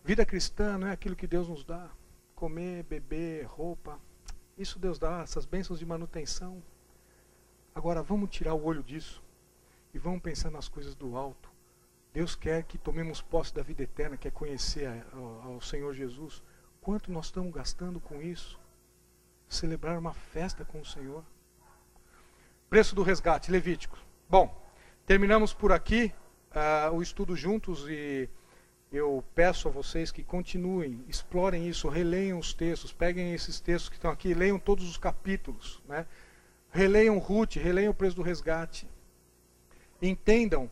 Speaker 2: Vida cristã não é aquilo que Deus nos dá. Comer, beber, roupa. Isso Deus dá, essas bênçãos de manutenção. Agora vamos tirar o olho disso e vamos pensar nas coisas do alto. Deus quer que tomemos posse da vida eterna, quer conhecer ao Senhor Jesus. Quanto nós estamos gastando com isso? Celebrar uma festa com o Senhor. Preço do resgate, Levítico. Bom, terminamos por aqui o estudo juntos e eu peço a vocês que continuem, explorem isso, releiam os textos, peguem esses textos que estão aqui, leiam todos os capítulos, né? Releiam Ruth, releiam o preço do resgate. Entendam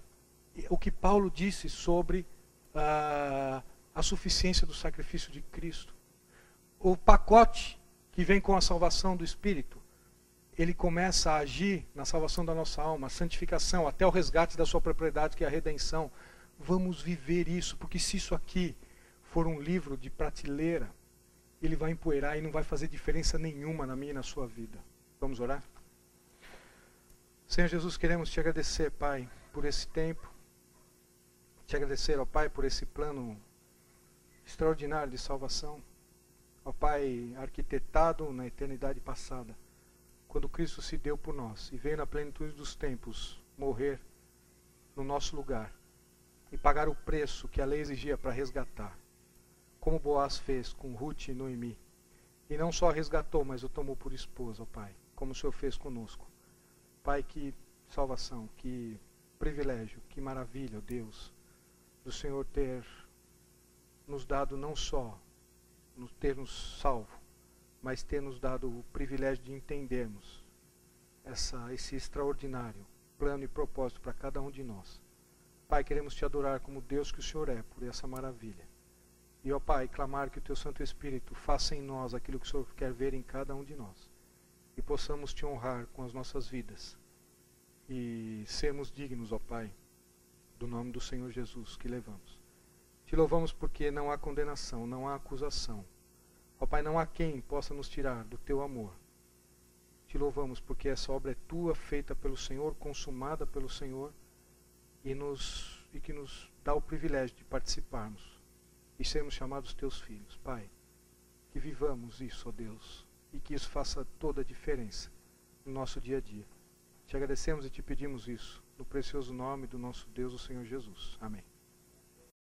Speaker 2: o que Paulo disse sobre a suficiência do sacrifício de Cristo. O pacote que vem com a salvação do Espírito, ele começa a agir na salvação da nossa alma, a santificação, até o resgate da sua propriedade, que é a redenção. Vamos viver isso, porque se isso aqui for um livro de prateleira, ele vai empoeirar e não vai fazer diferença nenhuma na minha e na sua vida. Vamos orar? Senhor Jesus, queremos te agradecer, Pai, por esse tempo. Te agradecer, ó Pai, por esse plano extraordinário de salvação. Ó Pai, arquitetado na eternidade passada, quando Cristo se deu por nós e veio na plenitude dos tempos morrer no nosso lugar e pagar o preço que a lei exigia para resgatar, como Boaz fez com Ruth e Noemi. E não só resgatou, mas o tomou por esposa, ó Pai, como o Senhor fez conosco. Pai, que salvação, que privilégio, que maravilha, ó Deus, do Senhor ter nos dado não só ter nos salvo, mas ter nos dado o privilégio de entendermos esse extraordinário plano e propósito para cada um de nós. Pai, queremos te adorar como Deus que o Senhor é, por essa maravilha. E, ó Pai, clamar que o teu Santo Espírito faça em nós aquilo que o Senhor quer ver em cada um de nós. E possamos te honrar com as nossas vidas. E sermos dignos, ó Pai, do nome do Senhor Jesus que levamos. Te louvamos porque não há condenação, não há acusação. Ó Pai, não há quem possa nos tirar do teu amor. Te louvamos porque essa obra é tua, feita pelo Senhor, consumada pelo Senhor, e que nos dá o privilégio de participarmos e sermos chamados teus filhos. Pai, que vivamos isso, ó Deus, e que isso faça toda a diferença no nosso dia a dia. Te agradecemos e te pedimos isso, no precioso nome do nosso Deus, o Senhor Jesus. Amém.